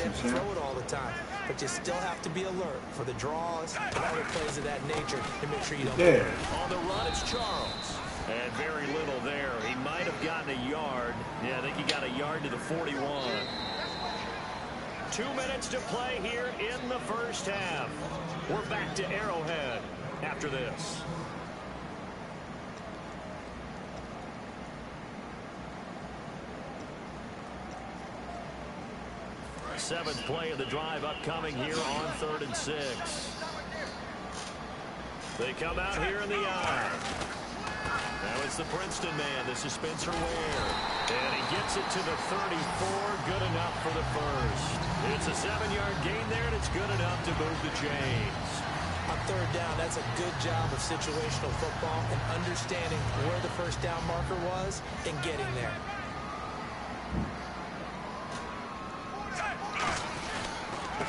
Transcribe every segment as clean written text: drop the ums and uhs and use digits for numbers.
can't throw it all the time, but you still have to be alert for the draws and other plays of that nature to make sure you don't get it. On the run, it's Charles. And very little there. He might have gotten a yard. Yeah, I think he got a yard to the 41. 2 minutes to play here in the first half. We're back to Arrowhead after this. Seventh play of the drive upcoming here on 3rd and 6. They come out here in the I. Now it's the Princeton man. This is Spencer Ware. And he gets it to the 34. Good enough for the first. It's a 7-yard gain there, and it's good enough to move the chains. On 3rd down, that's a good job of situational football and understanding where the first down marker was and getting there.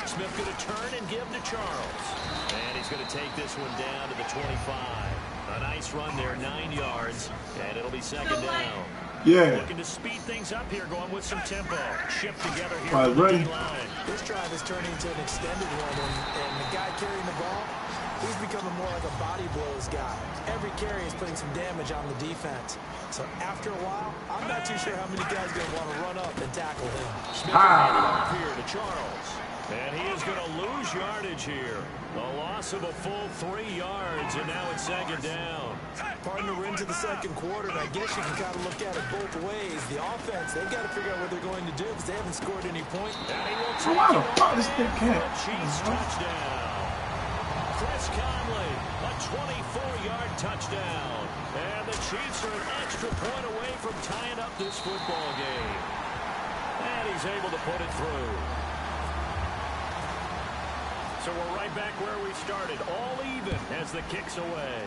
Smith going to turn and give to Charles. And he's going to take this one down to the 25. A nice run there, 9 yards, and it'll be 2nd down. Yeah. Looking to speed things up here, going with some tempo. Shift together here from the D-line. This drive is turning into an extended one, and the guy carrying the ball, he's becoming more like a body blows guy. Every carry is putting some damage on the defense. So after a while, I'm not too sure how many guys are going to want to run up and tackle him. Smith up here to Charles. And he is going to lose yardage here. A loss of a full 3 yards, and now it's 2nd down. Partner into the 2nd quarter, and I guess you can kind of look at it both ways. The offense, they've got to figure out what they're going to do because they haven't scored any points. And he will take why the fuck this thing can't? Chiefs touchdown. Chris Conley, a 24-yard touchdown. And the Chiefs are an extra point away from tying up this football game. And he's able to put it through. So we're right back where we started, all even as the kick's away.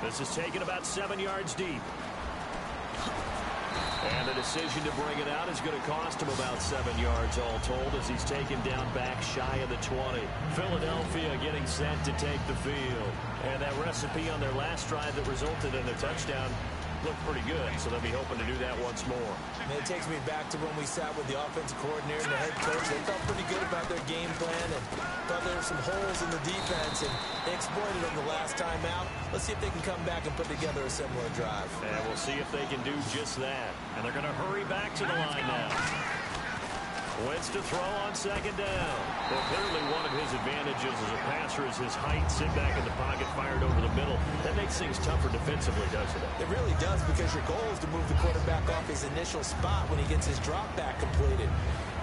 This is taken about 7 yards deep. And the decision to bring it out is going to cost him about 7 yards all told as he's taken down back shy of the 20. Philadelphia getting set to take the field. And that recipe on their last drive that resulted in a touchdown looked pretty good, so they'll be hoping to do that once more. And it takes me back to when we sat with the offensive coordinator and the head coach. They felt pretty good about their game plan and thought there were some holes in the defense, and they exploited them the last time out. Let's see if they can come back and put together a similar drive. And we'll see if they can do just that. And they're going to hurry back to the line now. Wentz to throw on 2nd down. Well, clearly one of his advantages as a passer is his height. Sit back in the pocket, fired over the middle. That makes things tougher defensively, doesn't it? It really does, because your goal is to move the quarterback off his initial spot when he gets his drop back completed.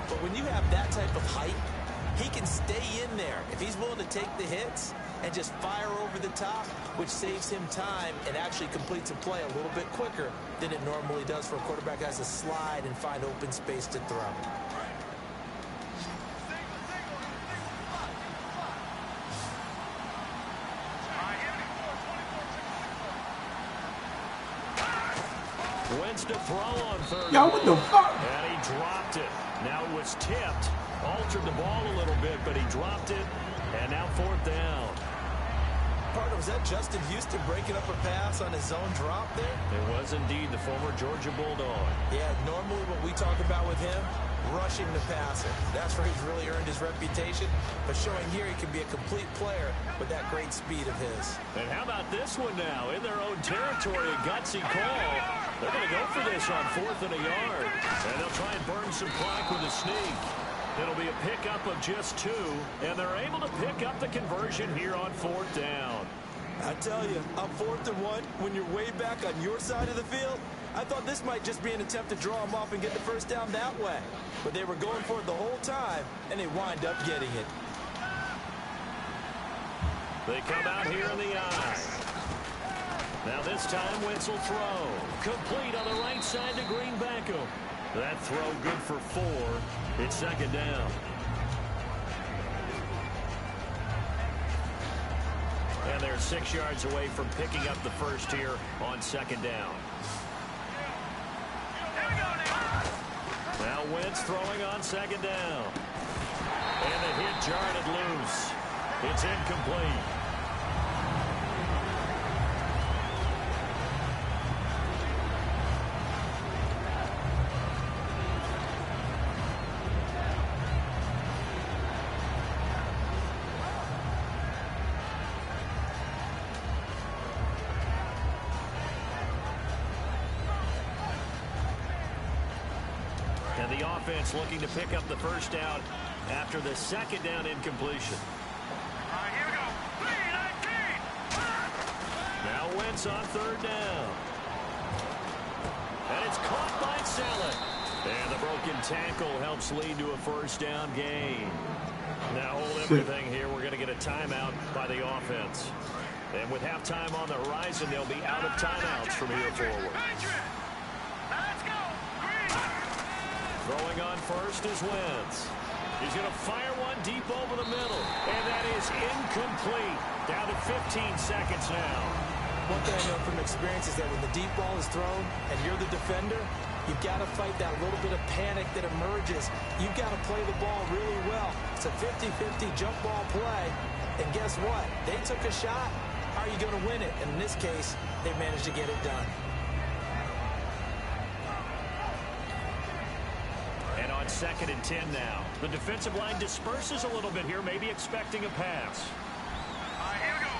But when you have that type of height, he can stay in there if he's willing to take the hits and just fire over the top, which saves him time and actually completes a play a little bit quicker than it normally does for a quarterback who has to slide and find open space to throw. Wentz to throw on 3rd. Yo, what the fuck? And he dropped it. Now it was tipped. Altered the ball a little bit, but he dropped it. And now 4th down. Partner, was that Justin Houston breaking up a pass on his own drop there? It was indeed the former Georgia Bulldog. Yeah, normally what we talk about with him, rushing the passer. That's where he's really earned his reputation. But showing here he can be a complete player with that great speed of his. And how about this one now? In their own territory, a gutsy call. They're going to go for this on 4th and a yard. And they'll try and burn some clock with a sneak. It'll be a pickup of just 2. And they're able to pick up the conversion here on 4th down. I tell you, on 4th and 1, when you're way back on your side of the field, I thought this might just be an attempt to draw them off and get the first down that way. But they were going for it the whole time, and they wind up getting it. They come out here in the I. Now this time, Wentz will throw. Complete on the right side to Green Beckham. That throw good for 4. It's 2nd down. And they're 6 yards away from picking up the first here on 2nd down. Now Wentz throwing on 2nd down. And the hit jarred it loose. It's incomplete. And the offense looking to pick up the first down after the second down incompletion. All right, here we go. 3-19. Now Wentz on third down. And it's caught by Saleh. And the broken tackle helps lead to a first down gain. Now hold everything here. We're going to get a timeout by the offense. And with halftime on the horizon, they'll be out of timeouts from here forward. Let's go. Throwing on first is Wentz. He's going to fire one deep over the middle. And that is incomplete. Down to 15 seconds now. One thing I know from experience is that when the deep ball is thrown and you're the defender, you've got to fight that little bit of panic that emerges. You've got to play the ball really well. It's a 50-50 jump ball play. And guess what? They took a shot. How are you going to win it? And in this case, they managed to get it done. And on 2nd and 10 now. The defensive line disperses a little bit here, maybe expecting a pass. All right, here we go.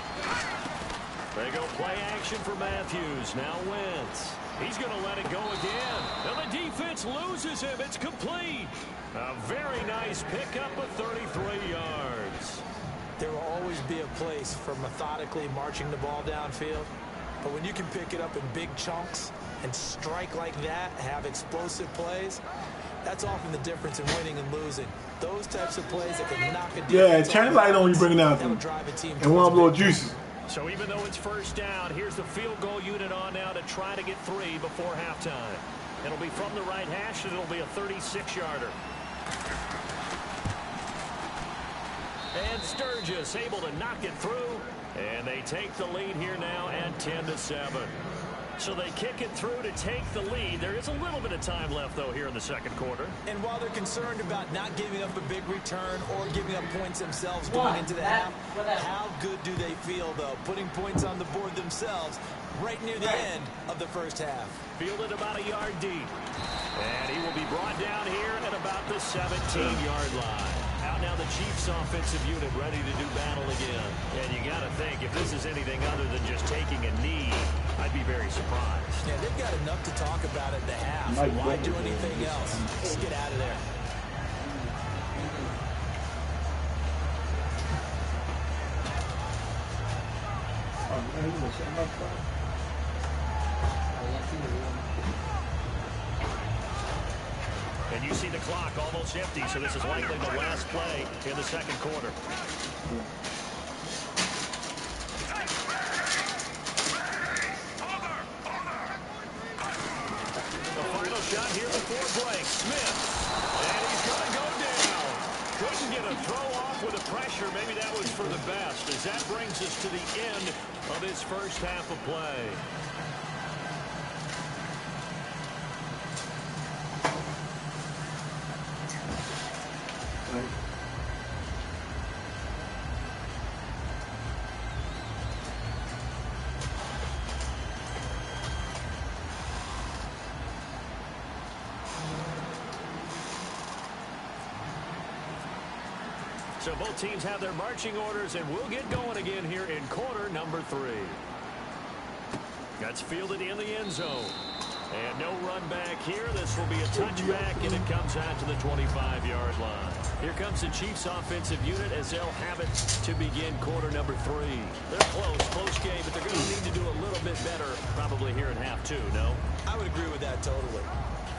They go play action for Matthews. Now Wentz. He's going to let it go again. And the defense loses him. It's complete. A very nice pickup of 33 yards. There will always be a place for methodically marching the ball downfield. But when you can pick it up in big chunks and strike like that, have explosive plays, that's often the difference in winning and losing. Those types of plays that can knock a defense. Yeah, turn the light on when you bring it down. And one of those juices. So even though it's first down, here's the field goal unit on now to try to get 3 before halftime. It'll be from the right hash, and it'll be a 36-yarder. And Sturgis able to knock it through, and they take the lead here now at 10-7. So they kick it through to take the lead. There is a little bit of time left, though, here in the second quarter. And while they're concerned about not giving up a big return or giving up points themselves going into the half, how good do they feel, though, putting points on the board themselves right near the end of the first half? Fielded about a yard deep. And he will be brought down here at about the 17-yard line. Out now the Chiefs offensive unit ready to do battle again. And you got to think, if this is anything other than just taking a knee, I'd be very surprised. Yeah, they've got enough to talk about at the half. Why do anything else? Just get out of there. And you see the clock almost empty, so this is likely the last play in the second quarter. The final shot here before break. Smith. And he's going to go down. Couldn't get a throw off with the pressure. Maybe that was for the best, as that brings us to the end of this first half of play. So both teams have their marching orders, and we'll get going again here in quarter number 3. That's fielded in the end zone. And no run back here. This will be a touchback, and it comes out to the 25-yard line. Here comes the Chiefs offensive unit as they'll have it to begin quarter number 3. They're close game, but they're going to need to do a little bit better probably here in half 2, no? I would agree with that totally.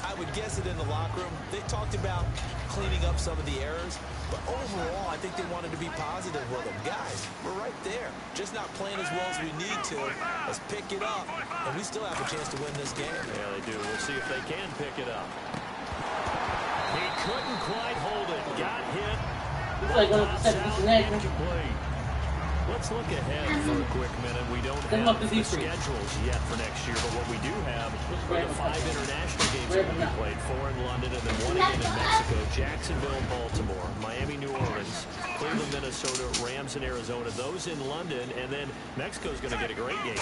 I would guess it in the locker room. They talked about cleaning up some of the errors, but overall, I think they wanted to be positive with them. Guys, we're right there. Just not playing as well as we need to. Let's pick it up, and we still have a chance to win this game. Yeah, they do. We'll see if they can pick it up. He couldn't quite hold it. Got hit. Incomplete. Let's look ahead for a quick minute. We don't have the schedules yet for next year, but what we do have are the 5 international games that will be played, 4 in London and then 1 again in Mexico, Jacksonville, Baltimore, Miami, New Orleans, Cleveland, Minnesota, Rams, and Arizona. Those in London, and then Mexico's going to get a great game.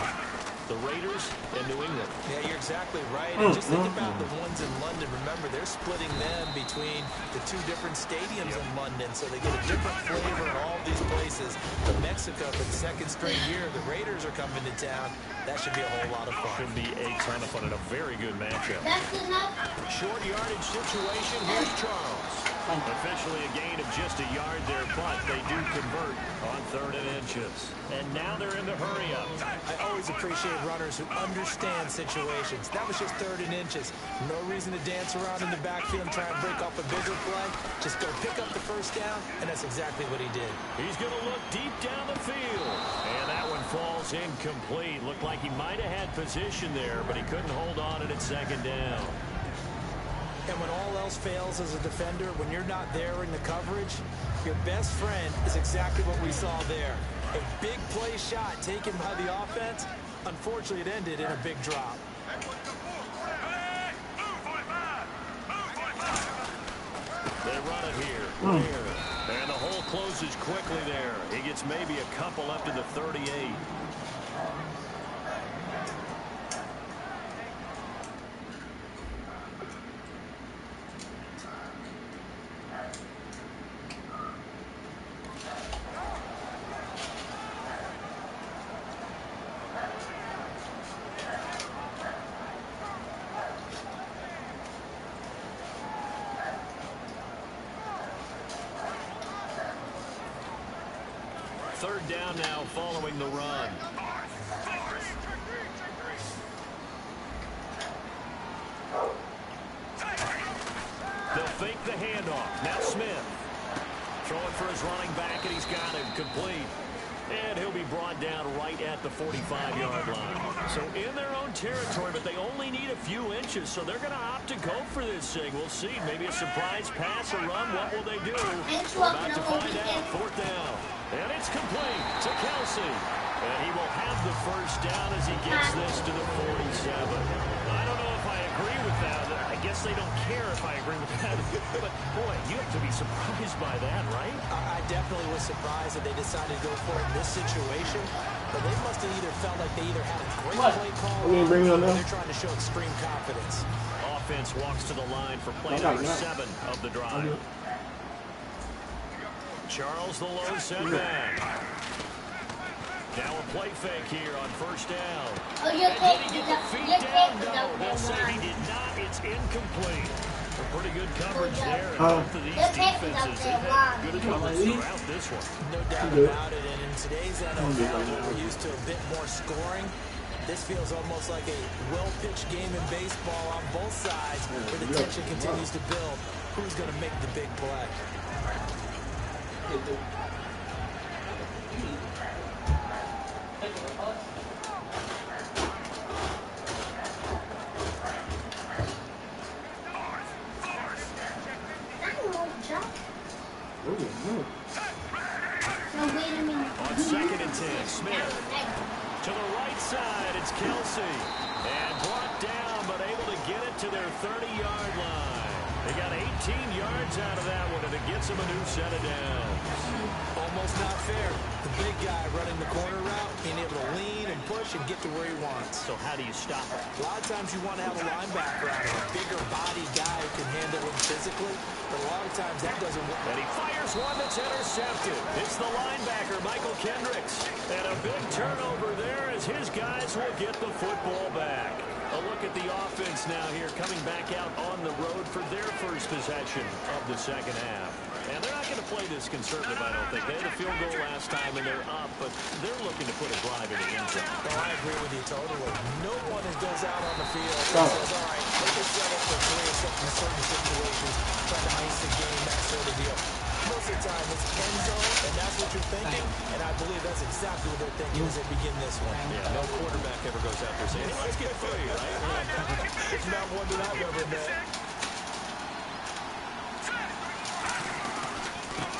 the Raiders and New England. Yeah, you're exactly right. And just think about the ones in London. Remember, they're splitting them between the two different stadiums in London, so they get a different flavor in all these places. But Mexico, for the second straight year, the Raiders are coming to town. That should be a whole lot of fun. Should be a ton of fun and a very good matchup. That's enough. Short yardage situation. Here's Charles. Officially a gain of just a yard there, but they do convert on 3rd and inches. And now they're in the hurry-up. I always appreciate runners who understand situations. That was just 3rd and inches. No reason to dance around in the backfield and try and break off a bigger play. Just go pick up the first down, and that's exactly what he did. He's going to look deep down the field. And that one falls incomplete. Looked like he might have had position there, but he couldn't hold on at its 2nd down. And when all else fails as a defender, when you're not there in the coverage, your best friend is exactly what we saw there. A big play shot taken by the offense. Unfortunately, it ended in a big drop. They run it here. And the hole closes quickly there. He gets maybe a couple up to the 38. Third down now following the run. They'll fake the handoff. Now Smith. Throwing for his running back, and he's got him complete. And he'll be brought down right at the 45-yard line. So in their own territory, but they only need a few inches, so they're going to opt to go for this thing. We'll see. Maybe a surprise pass or run. What will they do? We're about to find out. 4th down. And it's complete to Kelsey. And he will have the first down as he gets this to the 47. I don't know if I agree with that. I guess they don't care if I agree with that. But, boy, you have to be surprised by that, right? I definitely was surprised that they decided to go for it in this situation. But they must have either felt like they either had a great play call or they're trying to show extreme confidence. Offense walks to the line for play number 7 of the drive. Charles the low setback. Now a play fake here on 1st down. Oh, and did he get the feet down? No, they'll say he did not. It's incomplete. A pretty good coverage there. And both of these defenses, they've had good coverage throughout this one. No doubt about it. And in today's NFL, we're used to a bit more scoring. This feels almost like a well-pitched game in baseball on both sides where the tension continues to build. Who's going to make the big play? On 2nd and 10, Smith. To the right side, it's Kelsey. And brought down, but able to get it to their 30-yard line. They got 18 yards out of that one, and it gets them a new set of downs. Almost not fair. The big guy running the corner route, being able to lean and push and get to where he wants. So how do you stop it? A lot of times you want to have a linebacker out there, a bigger body guy who can handle him physically, but a lot of times that doesn't work. And he fires one that's intercepted. It's the linebacker, Michael Kendricks. And a big turnover there as his guys will get the football back. A look at the offense now here, coming back out on the road for their first possession of the 2nd half. And they're not going to play this conservative, I don't think. They had a field goal last time, and they're up, but they're looking to put a drive in the end zone. Oh, I agree with you totally. No one goes out on the field and says, all right, let's just settle for 3 or something in certain situations, trying to ice the game, that sort of deal. Most of the time, it's end zone, and that's what you're thinking, and I believe that's exactly what they're thinking as they begin this one. Yeah, no quarterback ever goes out there saying, hey, let's get 3, right? It's not one that I've ever met.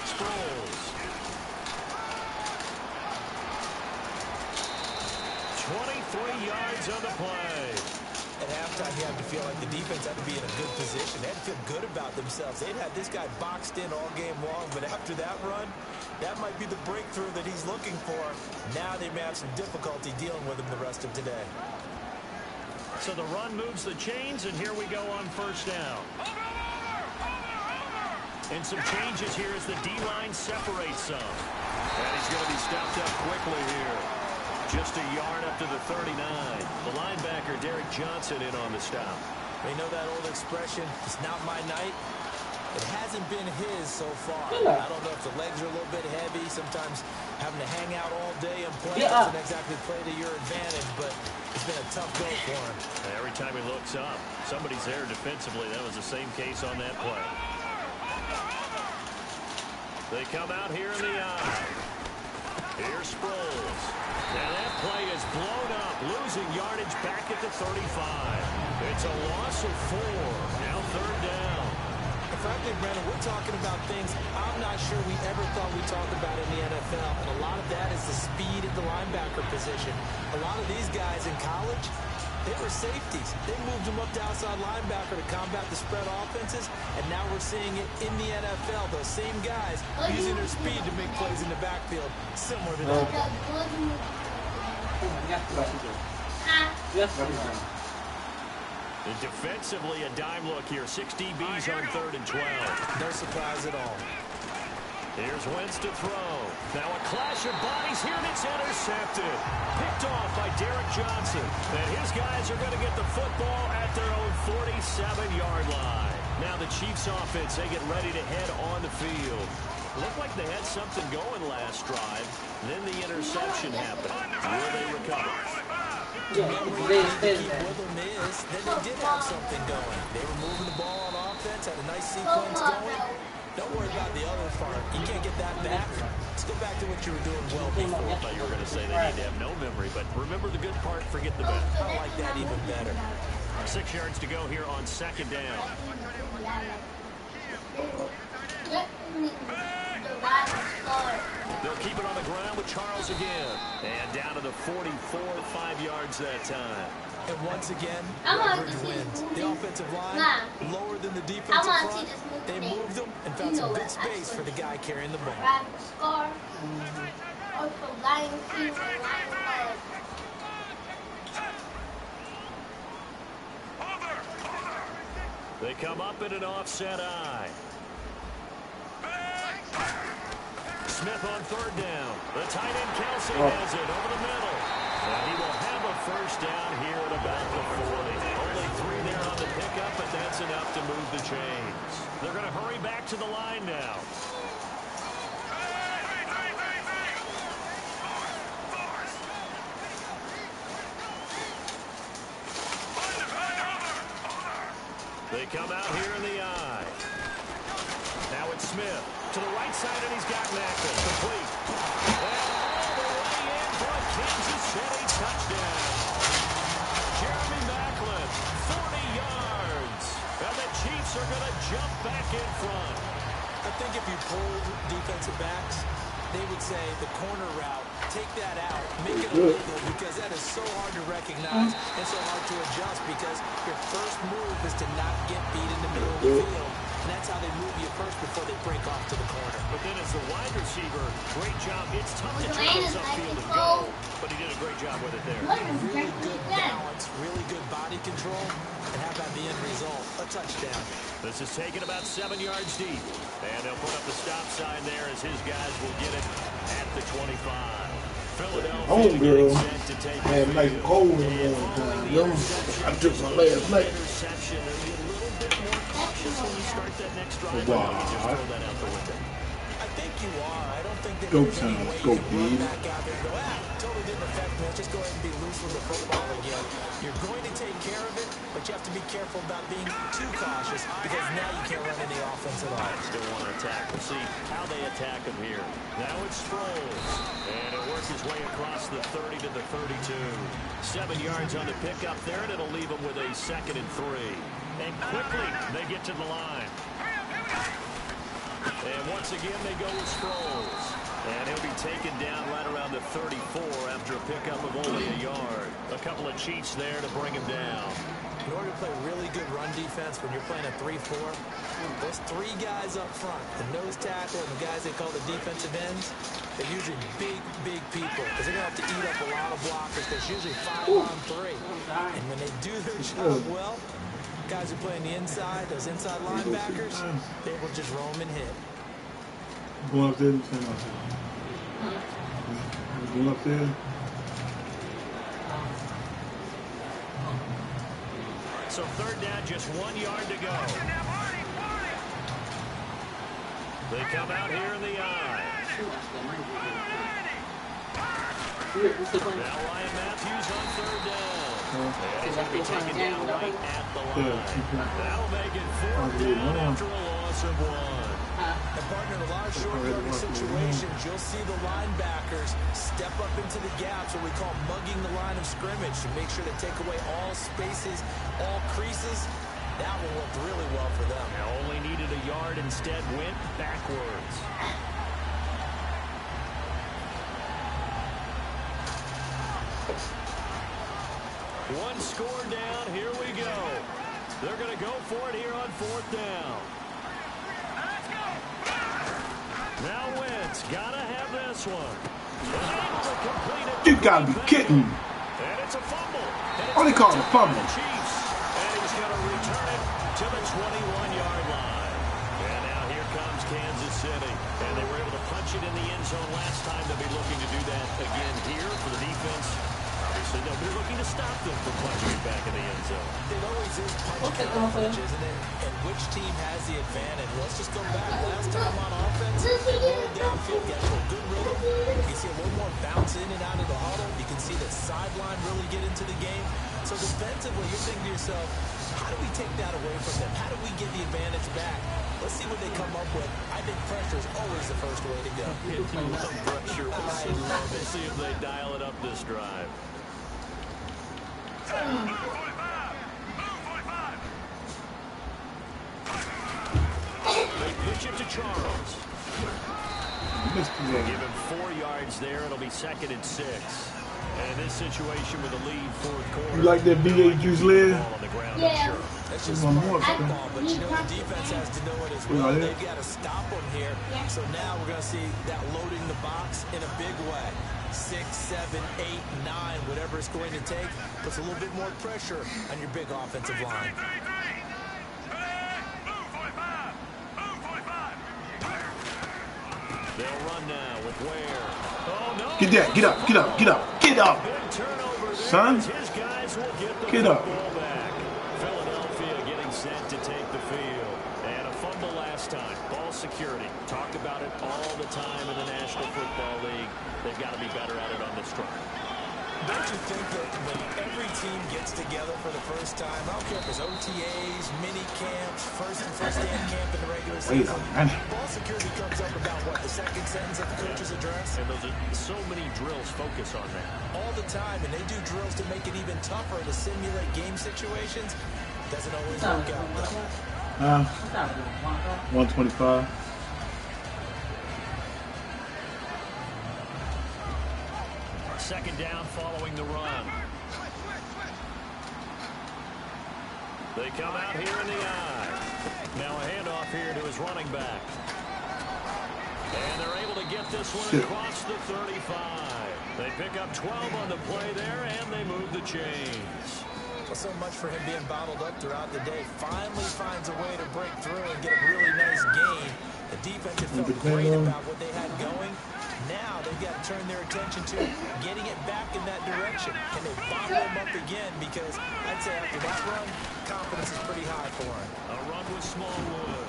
Sproles. 23 yards on the play. At halftime, you have to feel like the defense had to be in a good position. They had to feel good about themselves. They'd had this guy boxed in all game long, but after that run, that might be the breakthrough that he's looking for. Now they may have some difficulty dealing with him the rest of today. So the run moves the chains, and here we go on first down. And some changes here as the D-line separates some. And he's going to be stopped up quickly here. Just a yard up to the 39. The linebacker, Derek Johnson, in on the stop. They know that old expression, it's not my night. It hasn't been his so far. I don't know if the legs are a little bit heavy. Sometimes having to hang out all day and play doesn't exactly play to your advantage, but it's been a tough go for him. And every time he looks up, somebody's there defensively. That was the same case on that play. They come out here in the eye. Here's Sproles. Now that play is blown up, losing yardage back at the 35. It's a loss of 4. Now third down. Frankly, Brandon, we're talking about things I'm not sure we ever thought we'd talk about in the NFL. And a lot of that is the speed at the linebacker position. A lot of these guys in college, they were safeties. They moved them up to outside linebacker to combat the spread offenses. And now we're seeing it in the NFL. Those same guys using their speed to make plays in the backfield, similar to that. And defensively, a dime look here. 6 DBs on 3rd and 12. No surprise at all. Here's Wentz to throw. Now a clash of bodies here, and it's intercepted. Picked off by Derek Johnson. And his guys are going to get the football at their own 47-yard line. Now the Chiefs offense, they get ready to head on the field. Looked like they had something going last drive. Then the interception happened. Will they recover? Then they did have something going. They were moving the ball on offense, had a nice sequence going. Don't worry about the other part. You can't get that back. Let's go back to what you were doing well before. I thought you were going to say they need to have no memory, but remember the good part, forget the bad. I like that even better. 6 yards to go here on 2nd down. They'll keep it on the ground with Charles again. And down to the 44, 5 yards that time. And once again, leverage wins. The offensive line, lower than the defensive front. They moved them and found some good space for the guy carrying the ball. They come up in an offset eye. Smith on 3rd down. The tight end Kelsey has it over the middle. And he will have a first down here at about the 40. Only 3 there on the pickup, but that's enough to move the chains. They're going to hurry back to the line now. They come out here in the eye. Now it's Smith to the right side, and he's got Macklin. Complete. And all the way in for a Kansas City touchdown. Jeremy Macklin, 40 yards. And the Chiefs are going to jump back in front. I think if you pulled defensive backs, they would say the corner route, take that out, make it illegal, because that is so hard to recognize and so hard to adjust, because your first move is to not get beat in the middle of the field. And that's how they move you first before they break off to the corner. But then as the wide receiver, great job. It's tough to turn this upfield and go, but he did a great job with it there. Really good balance, really good body control, and how about the end result? A touchdown. This is taken about 7 yards deep. And they'll put up the stop sign there as his guys will get it at the 25. Philadelphia getting set to take I had a nice cold in the morning. I took my last night. Interception. They'll be a little bit more cautious when you start that next drive. You just throw that out the window. I think you are. I don't think Go there's any time. way Go, you can run Pete. back out there and go, totally didn't affect me. Let's just go ahead and be loose with the football again. You're going to take care of it, but you have to be careful about being too cautious, because now you can't run any offense at all. Still want to attack. We'll see how they attack him here. Now it's Sproles. And it works his way across the 30 to the 32. 7 yards on the pickup there, and it'll leave him with a 2nd and 3. And quickly, they get to the line. And once again, they go with Sproles. And he'll be taken down right around the 34 after a pickup of only a yard. A couple of cheats there to bring him down. In order to play really good run defense when you're playing a 3-4, those three guys up front, the nose tackle and the guys they call the defensive ends, they're usually big people because they're going to have to eat up a lot of blockers. There's usually 5 on 3. And when they do their job well, guys who play on the inside, those inside linebackers, they will just roam and hit. Going upstairs and turn off. Going upstairs. So third down, just 1 yard to go. They come out here in the eye. Now Ryan Matthews on third down. And he's going to be taken down right at the line. That'll make it 4th down after a loss of 1. And partner, in a lot of short yardage situations, you'll see the linebackers step up into the gaps, what we call mugging the line of scrimmage, to make sure to take away all spaces, all creases. That one worked really well for them. They only needed a yard, instead went backwards. One score down, here we go. They're going to go for it here on 4th down. Now Wentz, gotta have this one. Able to complete it. You gotta be kidding me. And it's a fumble. Oh, they call it a fumble. Chiefs. And he's gonna return it to the 21-yard line. And now here comes Kansas City. And they were able to punch it in the end zone last time. They'll be looking to do that again here for the defense. Obviously, they'll be looking to stop them from punching it back in the end zone. It always is punch, isn't it? And which team has the advantage? Let's just go back. Last time on offense, they rolled downfield, got to a good rhythm. You can see a little more bounce in and out of the huddle. You can see the sideline really get into the game. So defensively, you're thinking to yourself, how do we take that away from them? How do we get the advantage back? Let's see what they come up with. I think pressure is always the first way to go. Pressure. We'll see if they dial it up this drive. They pitch it to Charles. They give him 4 yards there. It'll be 2nd and 6. And in this situation with a lead 4th quarter. You like that V8 juice lid? Yeah. That's just smart football, but you know the defense has to know it as well. They've got to stop them here. So now we're going to see that loading the box in a big way. 6, 7, 8, 9, whatever it's going to take, puts a little bit more pressure on your big offensive line. They'll run now with Ware. Oh, no. Get that. Get up. Get up. Get up. Get up. Son. Get up. Philadelphia getting set to take the field. And a fumble last time. Ball security. Talk about it all the time in the National Football League. They've got to be better at it on this drive. Don't you think that when every team gets together for the first time, I don't care if it's OTAs, mini camps, first stand camp in the regular season, ball security comes up about what, the second sentence of the coach's address? And those are so many drills focus on that. All the time, and they do drills to make it even tougher to simulate game situations. Doesn't always work out though. 125. Second down following the run. They come out here in the eye. Now a handoff here to his running back. And they're able to get this one across the 35. They pick up 12 on the play there, and they move the chains. Well, so much for him being bottled up throughout the day. Finally finds a way to break through and get a really nice gain. The defense had felt great about what they had going. Now they've got to turn their attention to getting it back in that direction. Can they bottle them up again? Because I'd say after that run, confidence is pretty high for him. A run with Smallwood.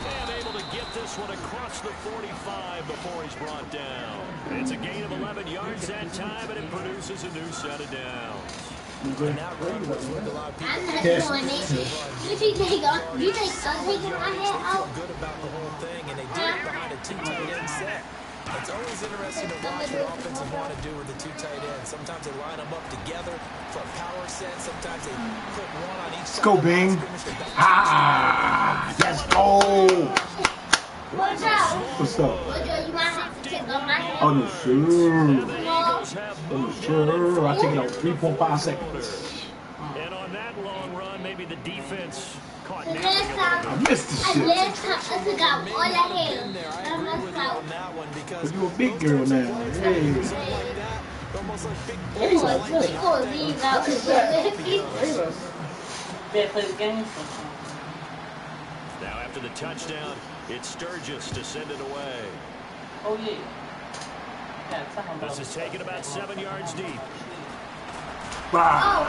And able to get this one across the 45 before he's brought down. It's a gain of 11 yards that time, and it produces a new set of downs. And that run was with a lot of people. I'm not doing it. You think they got taking my head out? Feel good about the whole thing, and they did it behind a 2 tight end set. It's always interesting to watch what offenses want to do with the 2 tight ends. Sometimes they line them up together for a power set. Sometimes they put one on each side. Let's go, Bing. Ah, let's go. What's up? What's up? You might have to take off my head. Oh, no, sure. Oh, no, sure. I take it out 3.5 seconds. And on that long maybe the defense caught The napping last a time, little I bit. missed the shit. last time I forgot all I had. Been there. I And agree I'm with you out. on that one because But you a big those girl types of now. plays, Hey. when you do something like that, they're almost like big He balls of gonna lightning. leave out because Better play the game. Now after the touchdown, it's Sturgis to send it away. Oh, yeah. Yeah, tell him about This is taken about 7 yards deep. Wow.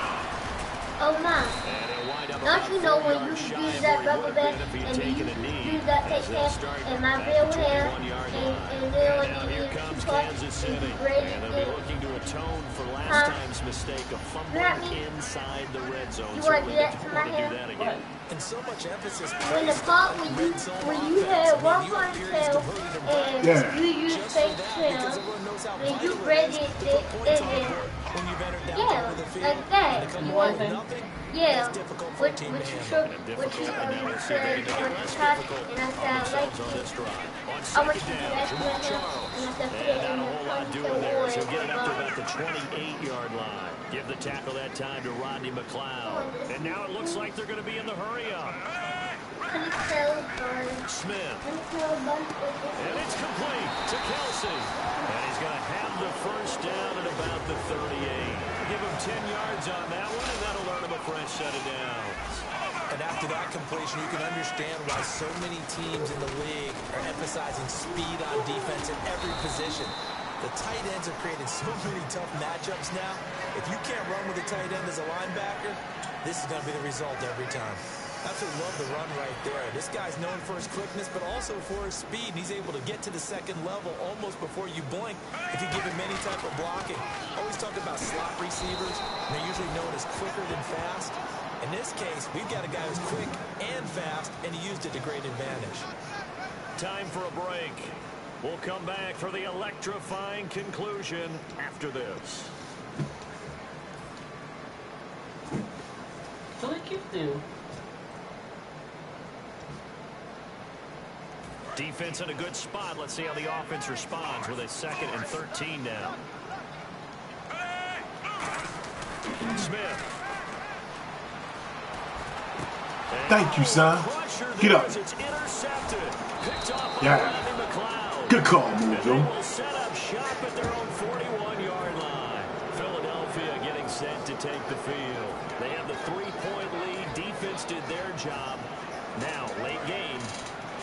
Oh my. And he'll wind up Don't about you know 4 when you yards shy use of that where he rubber would have band been if he had and taken you a knee. use that As take they'll care start and my at real the hair 21-yard and line. then And when now you here use comes the part, Kansas you City. braid And they'll be it. looking to atone for last Huh? time's mistake of Let fumbling me- inside the red zone. You wanna Certainly do that don't to want my to do hair? that again. And so much emphasis When the placed part on when red zone you offense. had I one mean, you have periods ponytail devoted to and Yeah. you use just fake for that, tail, because everyone knows how then you vital it braided is to it put points and on the then board when you've entered that yeah, part of the field. like that. And to come You away want with nothing, yeah, that's difficult for a what team to you handle. should, And what you difficult, and now we'll see if said they can make it less touch, difficult and I on said I like themselves on it. this drive. On I want second you to do down, that to my Jamal hair, Charles. and I said put And it not in a the whole lot doing ponytail there as or he'll get it up to whatever. about the 28-yard line. Give the tackle that time to Rodney McLeod. And now it looks like they're going to be in the hurry-up. Smith. And it's complete to Kelsey. And he's going to have the first down at about the 38. Give him 10 yards on that one, and that'll earn him a fresh set of downs. And after that completion, you can understand why so many teams in the league are emphasizing speed on defense at every position. The tight ends are creating so many tough matchups now. If you can't run with a tight end as a linebacker, this is going to be the result every time. Absolutely love the run right there. This guy's known for his quickness, but also for his speed. And he's able to get to the second level almost before you blink if you give him any type of blocking. Always talk about slot receivers. They're usually known as quicker than fast. In this case, we've got a guy who's quick and fast, and he used it to great advantage. Time for a break. We'll come back for the electrifying conclusion after this. So what you do? Defense in a good spot. Let's see how the offense responds with a 2nd and 13 now. Smith. Thank you, son. Get up. Yeah. Good call, Mojo. They will set up shop at their own 41-yard line. Philadelphia getting set to take the field. They have the 3-point lead. Defense did their job. Now, late game.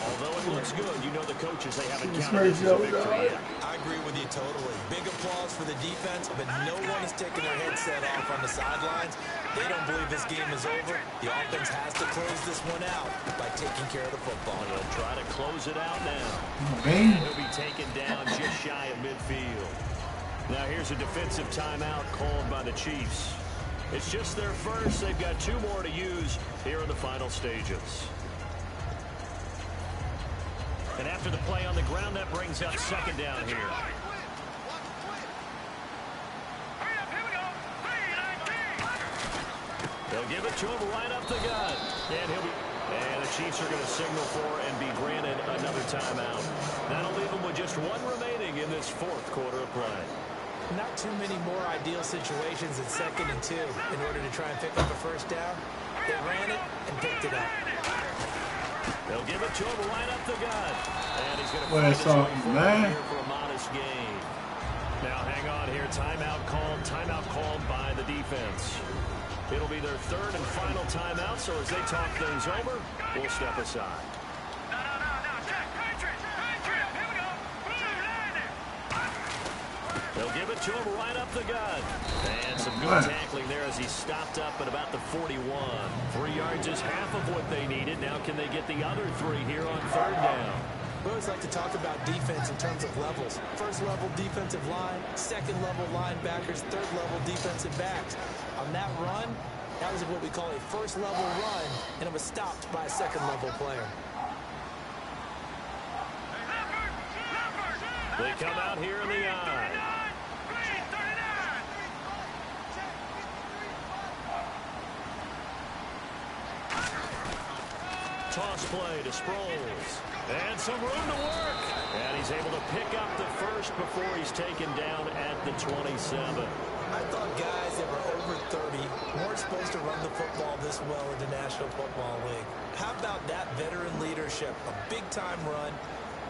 Although it looks good, you know the coaches, they haven't counted this as a victory yet. I agree with you totally. Big applause for the defense, but no one is taking their headset off on the sidelines. They don't believe this game is over. The offense has to close this one out by taking care of the football. They'll try to close it out now. Man. He'll be taken down just shy of midfield. Now here's a defensive timeout called by the Chiefs. It's just their first. They've got 2 more to use here in the final stages. And after the play on the ground, that brings up 2nd down here. They'll give it to him right up the gut. And the Chiefs are going to signal for and be granted another timeout. That'll leave them with just 1 remaining in this 4th quarter of play. Not too many more ideal situations at 2nd and 2 in order to try and pick up a first down. They ran it and picked it up. They'll give it to him right up the gut. And he's going to Well, that's all, man. here for a modest gain. Now hang on here. Timeout called by the defense. It'll be their 3rd and final timeout, so as they talk things over, we'll step aside. They'll give it to him right up the gut. And some good tackling there as he stopped up at about the 41. 3 yards is half of what they needed. Now can they get the other 3 here on 3rd down? We always like to talk about defense in terms of levels. 1st level defensive line, 2nd level linebackers, 3rd level defensive backs. On that run, that was what we call a 1st level run, and it was stopped by a 2nd level player. They come out here in the eye. Toss play to Sproles. And some room to work. And he's able to pick up the 1st before he's taken down at the 27. I thought guys that were over 30 weren't supposed to run the football this well in the National Football League. How about that veteran leadership? A big-time run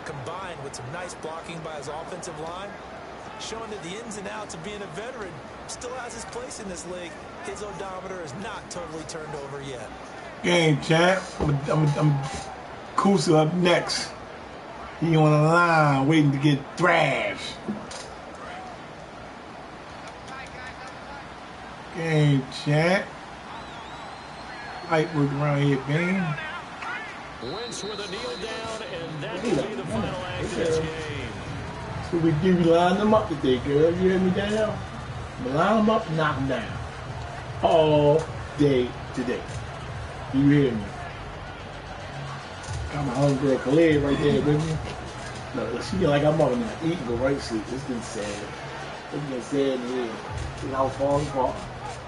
combined with some nice blocking by his offensive line, showing that the ins and outs of being a veteran still has his place in this league. His odometer is not totally turned over yet. Game, champ. I'm Kusa up next. He on the line waiting to get thrashed. Game, champ. Light work around here, man. Wentz with a kneel down, and that will be the final act of this game. So we give you line them up today, girl. You hear me, Daniel? Line them up, knock them down. All day today. You hear me? Got my homegirl Khalid right there with me. Look, she like I'm on that eating, go right to sleep. It's been sad. It's been sad in here. You know, falling apart.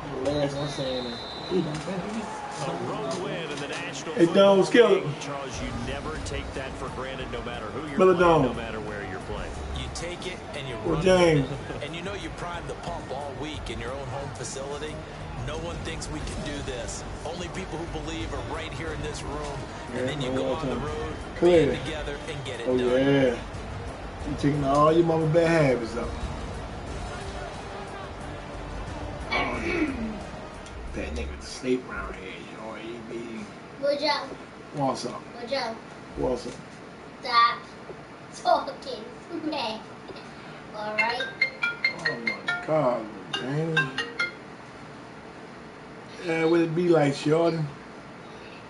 I'm the last one saying that. A road win in the National Football League. Charles, you never take that for granted no matter who you're Brother playing, Dome. no matter where you're playing. You take it and you Well, run James. it. And you know you primed the pump all week in your own home facility. No one thinks we can do this. Only people who believe are right here in this room. And then you go on the road, Clear. band together, and get it Oh, done. yeah. You taking all your mama bad habits up. That nigga sleep around here, yo. He be. Wojo, What's up? Wojo, What's up? stop talking smack. Alright? Oh my God, man. Yeah, would it be like Jordan?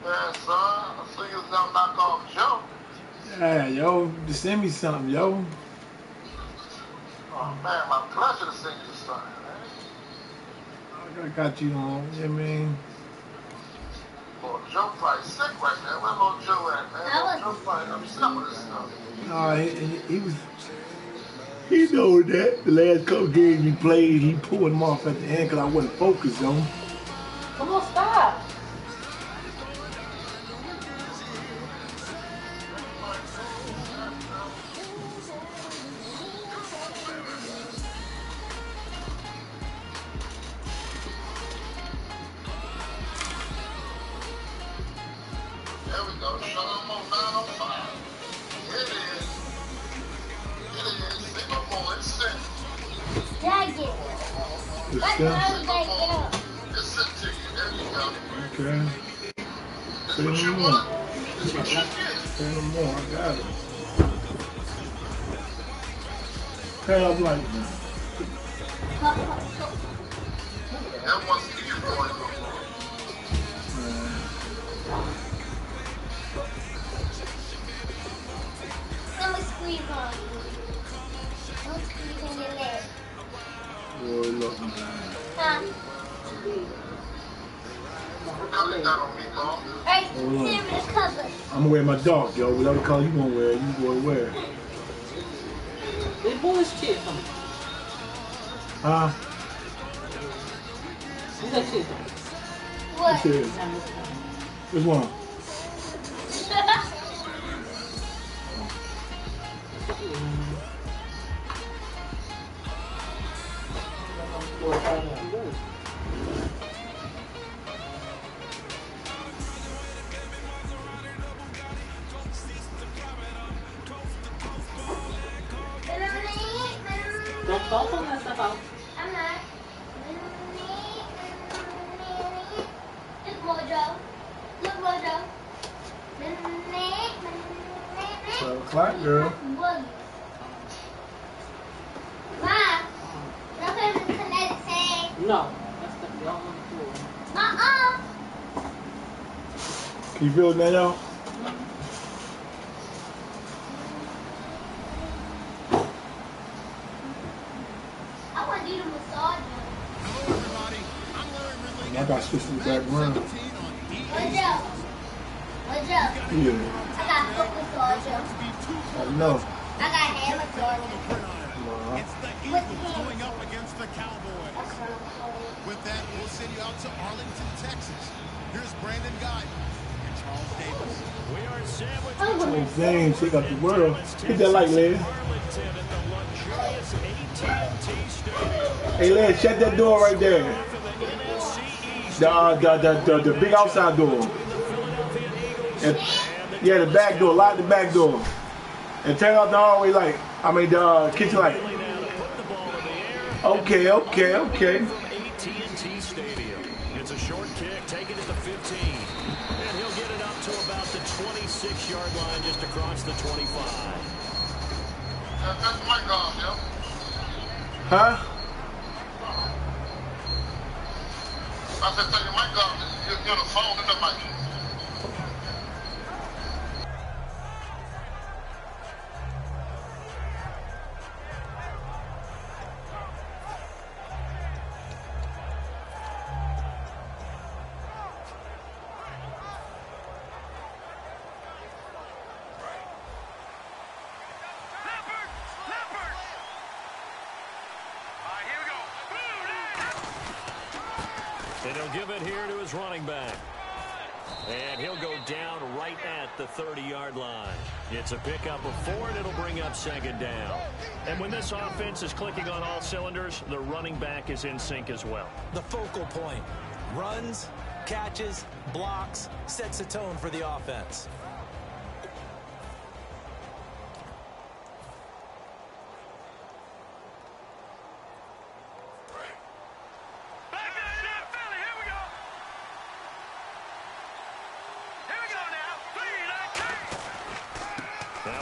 Yeah, son. I see you now knock off Joe. Yeah, yo, just send me something, yo. Oh, man, my pleasure to sing you something, man. I got you on, you know what I mean? Well, Joe probably sick right now. Where little Joe at, man? Joe probably upset with his stuff. No, he was. He know that the last couple games he played, he pulled him off at the end because I wasn't focused on him. Come on, stop. There we go. shawnmo905. Here it is. It is. Single point sent. Drag it. Good Let stuff. me get up. It's sent to you. There you go. Okay. This Say what you no more. want? This what you get. Say no more. I got it. Pay up like that. That wants to get going. Let me squeeze on you. Don't squeeze on your leg. Boy, look, man. Huh? Coming down on me, Paul. Hey, Hold on. send me the cover. I'm gonna wear my dog, yo. Whatever color you gonna wear, you gonna wear. They bullshit from me. Huh? Who's that shit? What? What's this? Which one? Don't fall on that stuff out. I'm not. Look, Mojo. Look, Mojo. 12 o'clock, girl. Mom, don't put him in kinetic thing. No. That's the y'all on the floor. Can you build that out? I want you to massage him. I got to switch to the background. Mojo. Mojo. Yeah, I got foot massager. I know. I got hand massager. With hands. Going up against the Cowboys. With that, we'll send you out to Arlington, Texas. Here's Brandon Guy and Charles Davis. We are sandwiched Oh, dang, shake up the world. Hit that light, lady. Arlington at the luxurious AT&T Stadium. Hey, Lance, shut that door right there. The big outside door. And, yeah, the back door. Lock the back door. And turn off the hallway light. I mean, the kitchen light. Okay. AT&T Stadium. It's a short kick, taken at the 15. And he'll get it up to about the 26-yard line, just across the 25. That's my golf, yo. Huh? I said, take your mic off. You're the phone in the mic. And he'll give it here to his running back. And he'll go down right at the 30-yard line. It's a pickup of 4, and it'll bring up second down. And when this offense is clicking on all cylinders, the running back is in sync as well. The focal point. Runs, catches, blocks, sets a tone for the offense.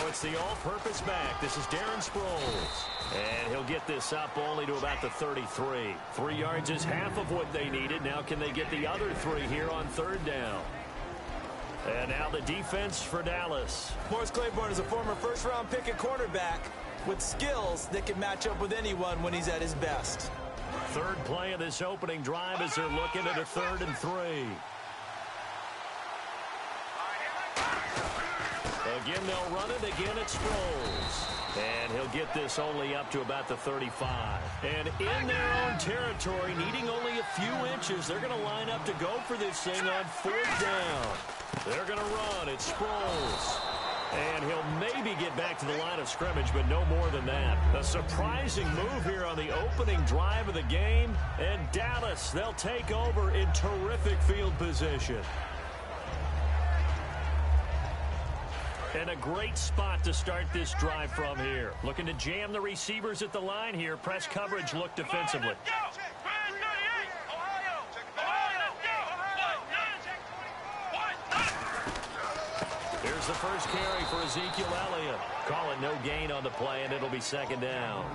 It's the all-purpose back. This is Darren Sproles. And he'll get this up only to about the 33. 3 yards is half of what they needed. Now can they get the other 3 here on third down? And now the defense for Dallas. Morris Claiborne is a former first-round pick at cornerback with skills that can match up with anyone when he's at his best. Third play of this opening drive as they're looking at a 3rd and 3. Again, they'll run it. Again, it's Sproles. And he'll get this only up to about the 35. And in their own territory, needing only a few inches, they're going to line up to go for this thing on 4th down. They're going to run. It's Sproles. And he'll maybe get back to the line of scrimmage, but no more than that. A surprising move here on the opening drive of the game. And Dallas, they'll take over in terrific field position. And a great spot to start this drive from here. Looking to jam the receivers at the line here. Press coverage look defensively. Here's the first carry for Ezekiel Elliott. Call it no gain on the play, and it'll be second down.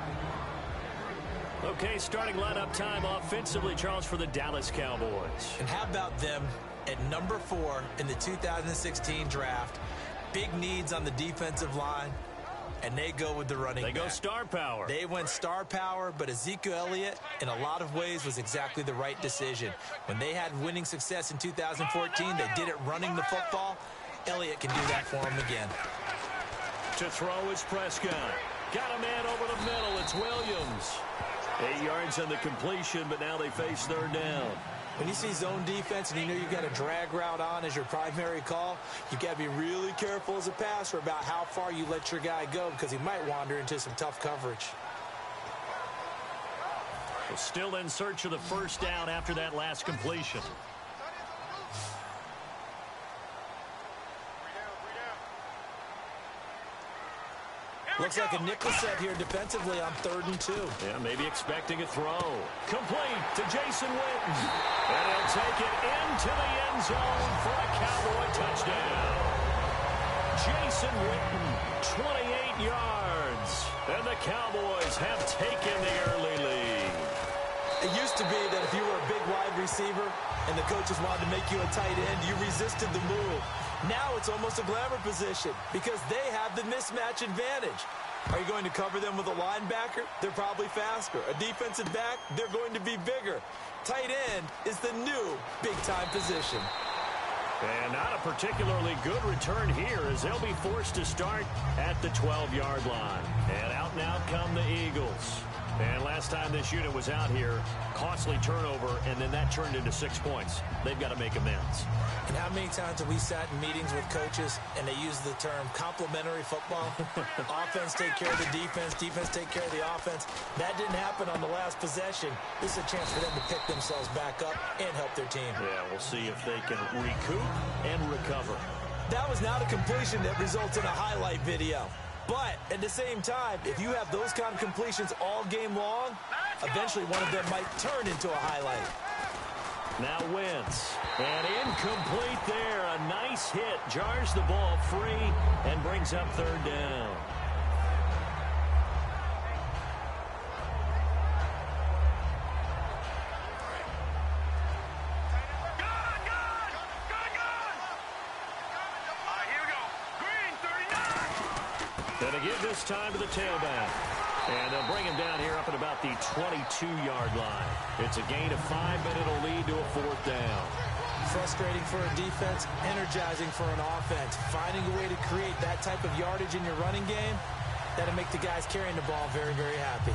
Okay, starting lineup time offensively, Charles, for the Dallas Cowboys. And how about them at number 4 in the 2016 draft? Big needs on the defensive line, and they go with the running back. They go star power. They went star power, but Ezekiel Elliott, in a lot of ways, was exactly the right decision. When they had winning success in 2014, they did it running the football. Elliott can do that for them again. To throw is Prescott. Got a man over the middle. It's Williams. 8 yards on the completion, but now they face third down. When you see zone defense and you know you've got a drag route on as your primary call, you've got to be really careful as a passer about how far you let your guy go because he might wander into some tough coverage. Well, still in search of the first down after that last completion. Looks like a nickel set here defensively on 3rd and 2. Yeah, maybe expecting a throw. Complete to Jason Witten. And he'll take it into the end zone for a Cowboy touchdown. Jason Witten, 28 yards. And the Cowboys have taken the early lead. It used to be that if you were a big wide receiver and the coaches wanted to make you a tight end, you resisted the move. Now it's almost a glamour position because they have the mismatch advantage. Are you going to cover them with a linebacker? They're probably faster. A defensive back? They're going to be bigger. Tight end is the new big-time position. And not a particularly good return here as they'll be forced to start at the 12-yard line. And out come the Eagles. And last time this unit was out here, costly turnover, and then that turned into 6 points. They've got to make amends. And how many times have we sat in meetings with coaches and they use the term complementary football? Offense take care of the defense, defense take care of the offense. That didn't happen on the last possession. This is a chance for them to pick themselves back up and help their team. Yeah, we'll see if they can recoup and recover. That was not a completion that results in a highlight video. But at the same time, if you have those kind of completions all game long, eventually one of them might turn into a highlight. Now Wentz, and incomplete there. A nice hit, jars the ball free, and brings up third down. Going to give this time to the tailback. And they'll bring him down here up at about the 22-yard line. It's a gain of 5, but it'll lead to a fourth down. Frustrating for a defense, energizing for an offense. Finding a way to create that type of yardage in your running game, that'll make the guys carrying the ball very, very happy.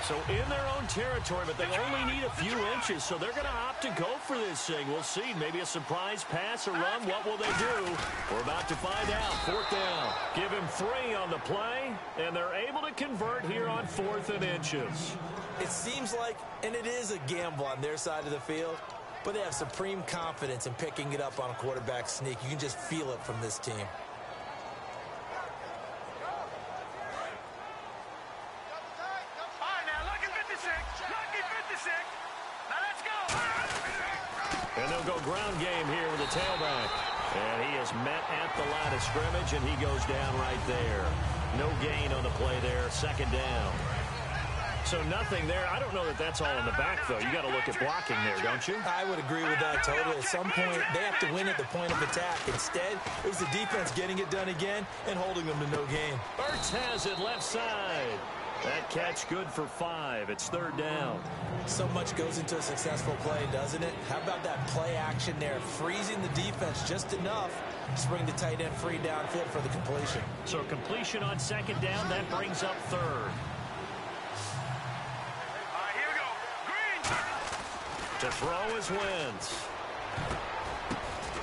So in their own territory, but they only need a few inches, so they're going to opt to go for this thing. We'll see. Maybe a surprise pass, a run. What will they do? We're about to find out. Fourth down. Give him 3 on the play, and they're able to convert here on 4th and inches. It seems like, and it is a gamble on their side of the field, but they have supreme confidence in picking it up on a quarterback sneak. You can just feel it from this team. And they'll go ground game here with the tailback. And he is met at the line of scrimmage, and he goes down right there. No gain on the play there. Second down. So nothing there. I don't know that that's all in the back, though. You got to look at blocking there, don't you? I would agree with that totally. At some point, they have to win at the point of attack. Instead, it was the defense getting it done again and holding them to no gain. Ertz has it left side. That catch good for 5. It's third down. So much goes into a successful play, doesn't it? How about that play action there? Freezing the defense just enough to bring the tight end free downfield for the completion. So completion on second down, that brings up third. Here we go. Green. To throw is Wentz.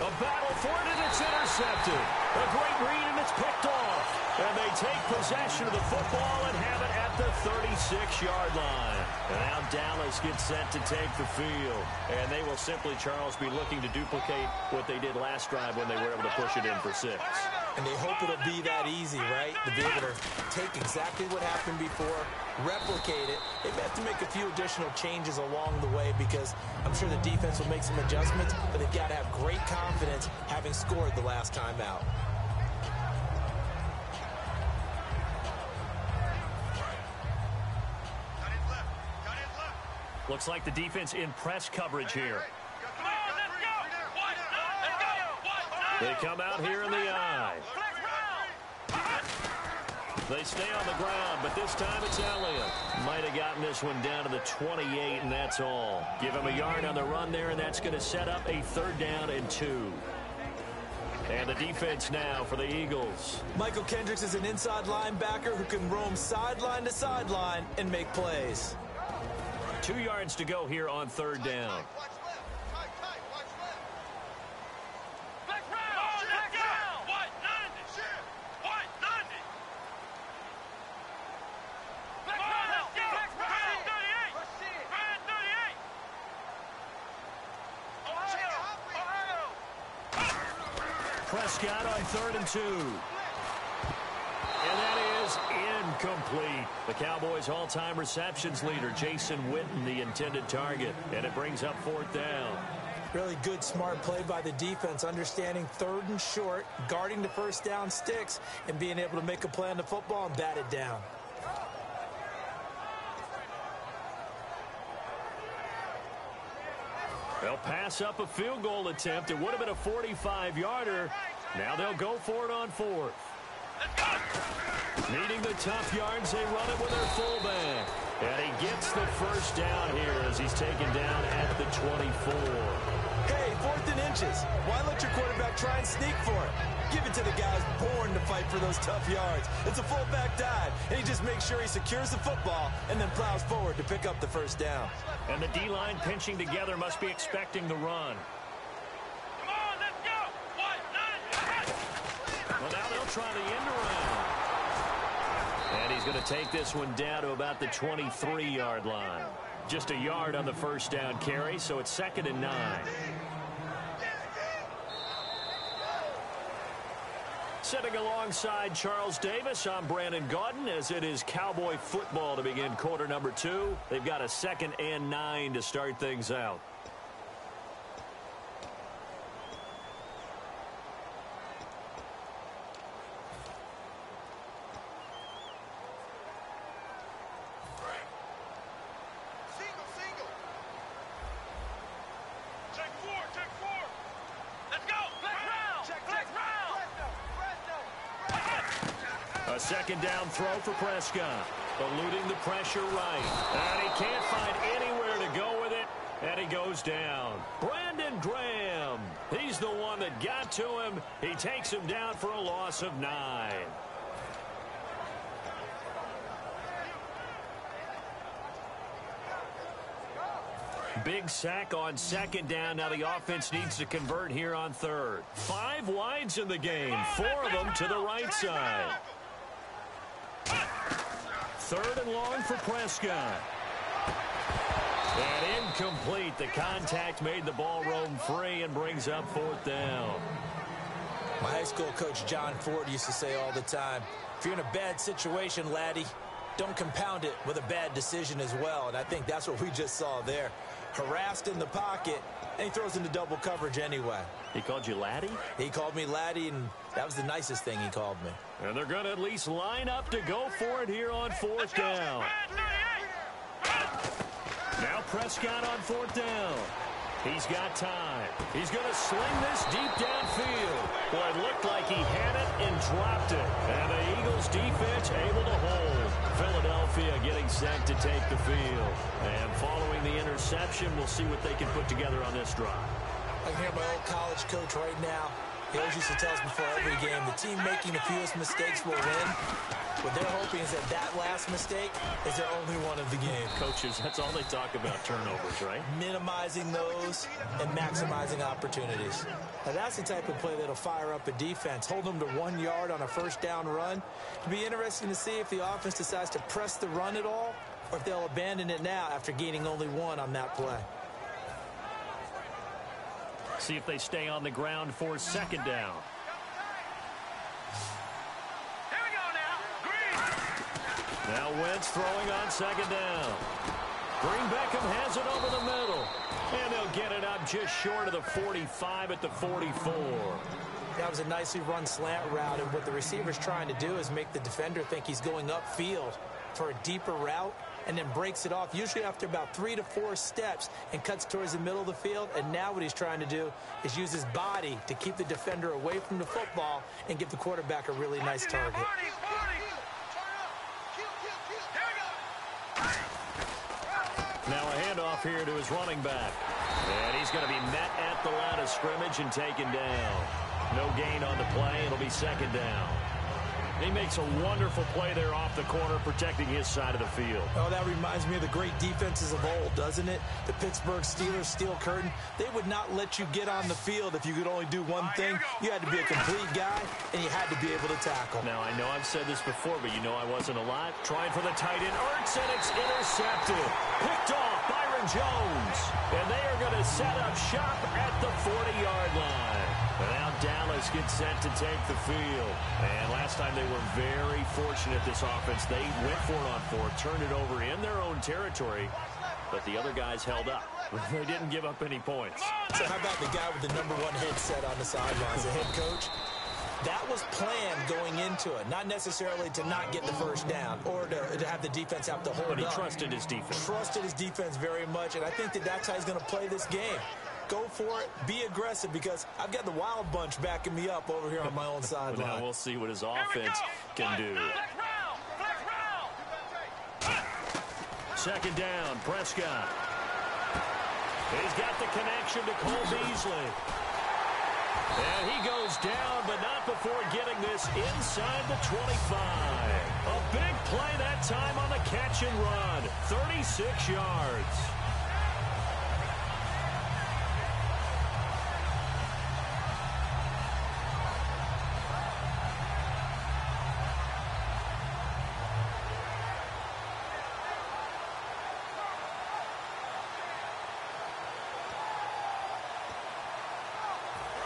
A battle for it, and it's intercepted. A great read, and it's picked off. And they take possession of the football and have it at the 36-yard line. And now Dallas gets set to take the field. And they will simply, Charles, be looking to duplicate what they did last drive when they were able to push it in for 6. And they hope it'll be that easy, right? To be able to take exactly what happened before, replicate it. They may have to make a few additional changes along the way because I'm sure the defense will make some adjustments, but they've got to have great confidence having scored the last time out. Looks like the defense in press coverage here. They come out here in the eye. They stay on the ground, but this time it's Elliott. Might have gotten this one down to the 28, and that's all. Give him a yard on the run there, and that's going to set up a third down and 2. And the defense now for the Eagles. Michael Kendricks is an inside linebacker who can roam sideline to sideline and make plays. 2 yards to go here on third down. Prescott on 3rd and 2. And that is incomplete. The Cowboys' all-time receptions leader, Jason Witten, the intended target. And it brings up 4th down. Really good, smart play by the defense, understanding 3rd and short, guarding the first down sticks, and being able to make a play on the football and bat it down. They'll pass up a field goal attempt. It would have been a 45-yarder. Now they'll go for it on 4th. Needing the tough yards, they run it with their fullback. And he gets the first down here as he's taken down at the 24. Hey, 4th and inches. Why let your quarterback try and sneak for it? Give it to the guy who's born to fight for those tough yards. It's a fullback dive, and he just makes sure he secures the football and then plows forward to pick up the first down. And the D-line pinching together must be expecting the run. Come on, let's go. 1, 9, Well, now they'll try the end around. And he's going to take this one down to about the 23-yard line. Just a yard on the first down carry, so it's 2nd and 9. Sitting alongside Charles Davis, I'm Brandon Gaudin, as it is Cowboy football to begin quarter number 2. They've got a 2nd and 9 to start things out. Second down throw for Prescott. Eluding the pressure right. And he can't find anywhere to go with it. And he goes down. Brandon Graham. He's the one that got to him. He takes him down for a loss of 9. Big sack on 2nd down. Now the offense needs to convert here on 3rd. 5 wides in the game. 4 of them to the right side. 3rd and long for Prescott. And incomplete. The contact made the ball roam free and brings up 4th down. My high school coach John Ford used to say all the time, if you're in a bad situation, laddie, don't compound it with a bad decision as well. And I think that's what we just saw there. Harassed in the pocket, and he throws into double coverage anyway. He called you laddie? He called me laddie, and that was the nicest thing he called me. And they're going to at least line up to go for it here on 4th down. Now Prescott on 4th down. He's got time. He's going to sling this deep downfield. Boy, it looked like he had it and dropped it. And the Eagles defense able to hold. Philadelphia getting set to take the field. And following the interception, we'll see what they can put together on this drive. I can hear my old college coach right now. He always used to tell us before every game, the team making the fewest mistakes will win. What they're hoping is that last mistake is their only one of the game. Coaches, that's all they talk about, turnovers, right? Minimizing those and maximizing opportunities. Now, that's the type of play that'll fire up a defense. Hold them to 1 yard on a first down run. It'll be interesting to see if the offense decides to press the run at all or if they'll abandon it now after gaining only 1 on that play. See if they stay on the ground for 2nd down. Here we go now. Green. Now Wentz throwing on 2nd down. Green Beckham has it over the middle. And they'll get it up just short of the 45 at the 44. That was a nicely run slant route, and what the receiver's trying to do is make the defender think he's going upfield for a deeper route, and then breaks it off, usually after about 3 to 4 steps, and cuts towards the middle of the field. And now what he's trying to do is use his body to keep the defender away from the football and give the quarterback a really nice target. Now a handoff here to his running back. And he's going to be met at the line of scrimmage and taken down. No gain on the play. It'll be 2nd down. He makes a wonderful play there off the corner, protecting his side of the field. Oh, that reminds me of the great defenses of old, doesn't it? The Pittsburgh Steelers steel curtain. They would not let you get on the field if you could only do one thing. You had to be a complete guy, and you had to be able to tackle. Now, I know I've said this before, but you know I wasn't alive. Trying for the tight end. Ertz, and it's intercepted. Picked off Byron Jones. And they are going to set up shop at the 40-yard line. And now Dallas gets set to take the field. And last time they were very fortunate, this offense. They went for it on 4, turned it over in their own territory, but the other guys held up. They didn't give up any points. So how about the guy with the #1 headset on the sidelines, the head coach? That was planned going into it, not necessarily to not get the first down or to have the defense have to hold up. But he trusted his defense. Trusted his defense very much, and I think that's how he's going to play this game. Go for it, be aggressive, because I've got the wild bunch backing me up over here on my own sideline. Now we'll see what his offense can do. Second down, Prescott. He's got the connection to Cole Beasley. And he goes down, but not before getting this inside the 25. A big play that time on the catch and run. 36 yards.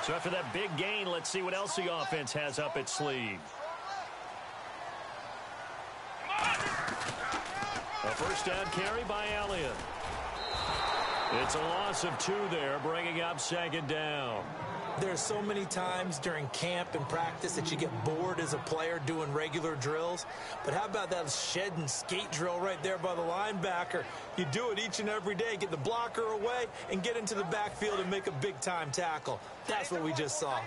So after that big gain, let's see what else the offense has up its sleeve. A first down carry by Elliott. It's a loss of 2 there, bringing up second down. There's so many times during camp and practice that you get bored as a player doing regular drills. But how about that shed and skate drill right there by the linebacker? You do it each and every day. Get the blocker away and get into the backfield and make a big-time tackle. That's what we just saw.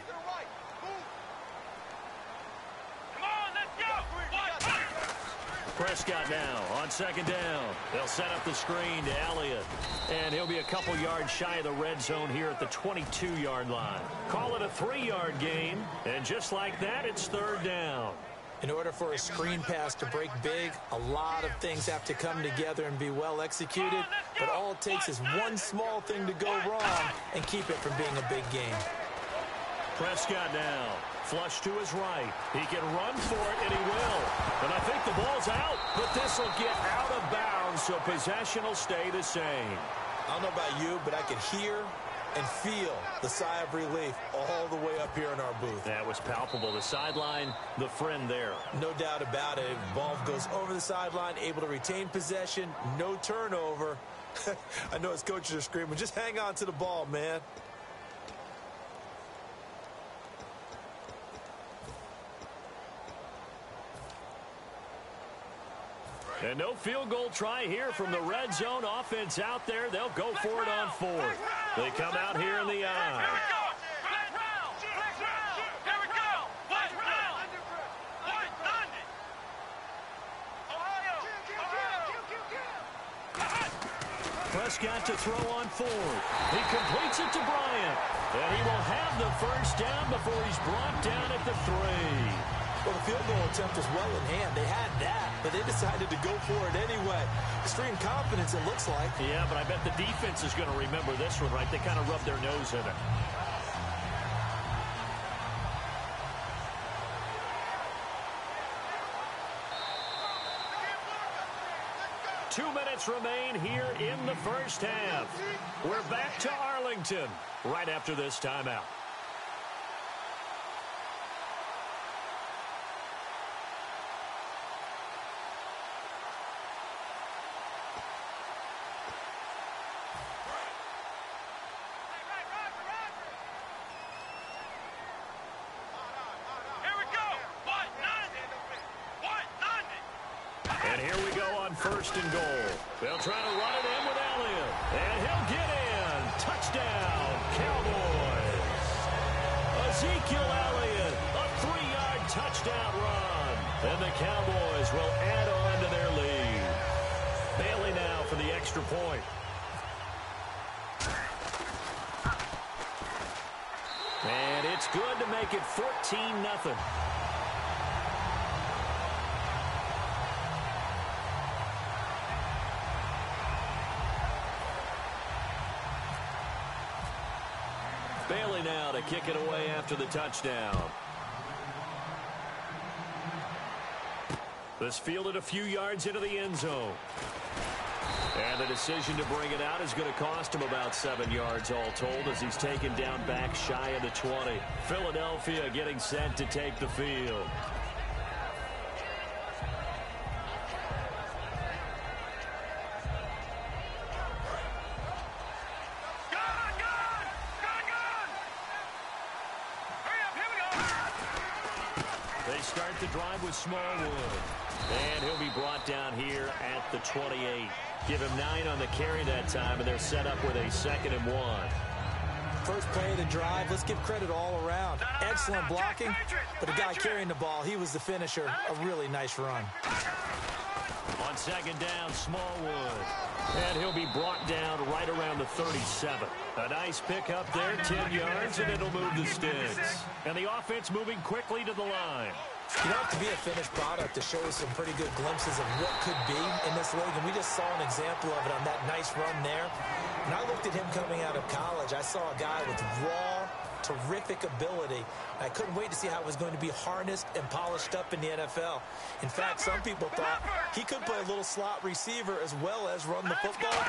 Prescott now on second down. They'll set up the screen to Elliott. And he'll be a couple yards shy of the red zone here at the 22-yard line. Call it a 3-yard gain. And just like that, it's third down. In order for a screen pass to break big, a lot of things have to come together and be well executed. But all it takes is one small thing to go wrong and keep it from being a big game. Prescott now. Flush to his right. He can run for it, and he will. And I think the ball's out, but this will get out of bounds, so possession will stay the same. I don't know about you, but I could hear and feel the sigh of relief all the way up here in our booth. That was palpable. The sideline, the friend there. No doubt about it. Ball goes over the sideline, able to retain possession, no turnover. I know his coaches are screaming, just hang on to the ball, man. And no field goal try here from the red zone offense out there. They'll go for it on 4th. They come out here in the eye. Prescott to throw on 4th. He completes it to Bryant. And he will have the first down before he's brought down at the 3. Well, the field goal attempt was well in hand. They had that, but they decided to go for it anyway. Extreme confidence, it looks like. Yeah, but I bet the defense is going to remember this one, right? They kind of rubbed their nose in it. Two minutes remain here in the first half. We're back to Arlington right after this timeout. And here we go on 1st and goal. They'll try to run it in with Elliott. And he'll get in. Touchdown, Cowboys. Ezekiel Elliott, a 3-yard touchdown run. And the Cowboys will add on to their lead. Bailey now for the extra point. And it's good to make it 14-0. Bailey now to kick it away after the touchdown. This fielded a few yards into the end zone. And the decision to bring it out is going to cost him about 7 yards all told as he's taken down back shy of the 20. Philadelphia getting set to take the field. They start the drive with Smallwood. And he'll be brought down here at the 28. Give him 9 on the carry that time, and they're set up with a 2nd and 1. First play of the drive, let's give credit all around. Excellent blocking, but the guy carrying the ball, he was the finisher. A really nice run. On second down, Smallwood. And he'll be brought down right around the 37. A nice pick up there, 10 yards, and it'll move the sticks. And the offense moving quickly to the line. You don't have to be a finished product to show us some pretty good glimpses of what could be in this league, and we just saw an example of it on that nice run there. When I looked at him coming out of college, I saw a guy with raw, terrific ability. I couldn't wait to see how it was going to be harnessed and polished up in the NFL. In fact, some people thought he could play a little slot receiver as well as run the football.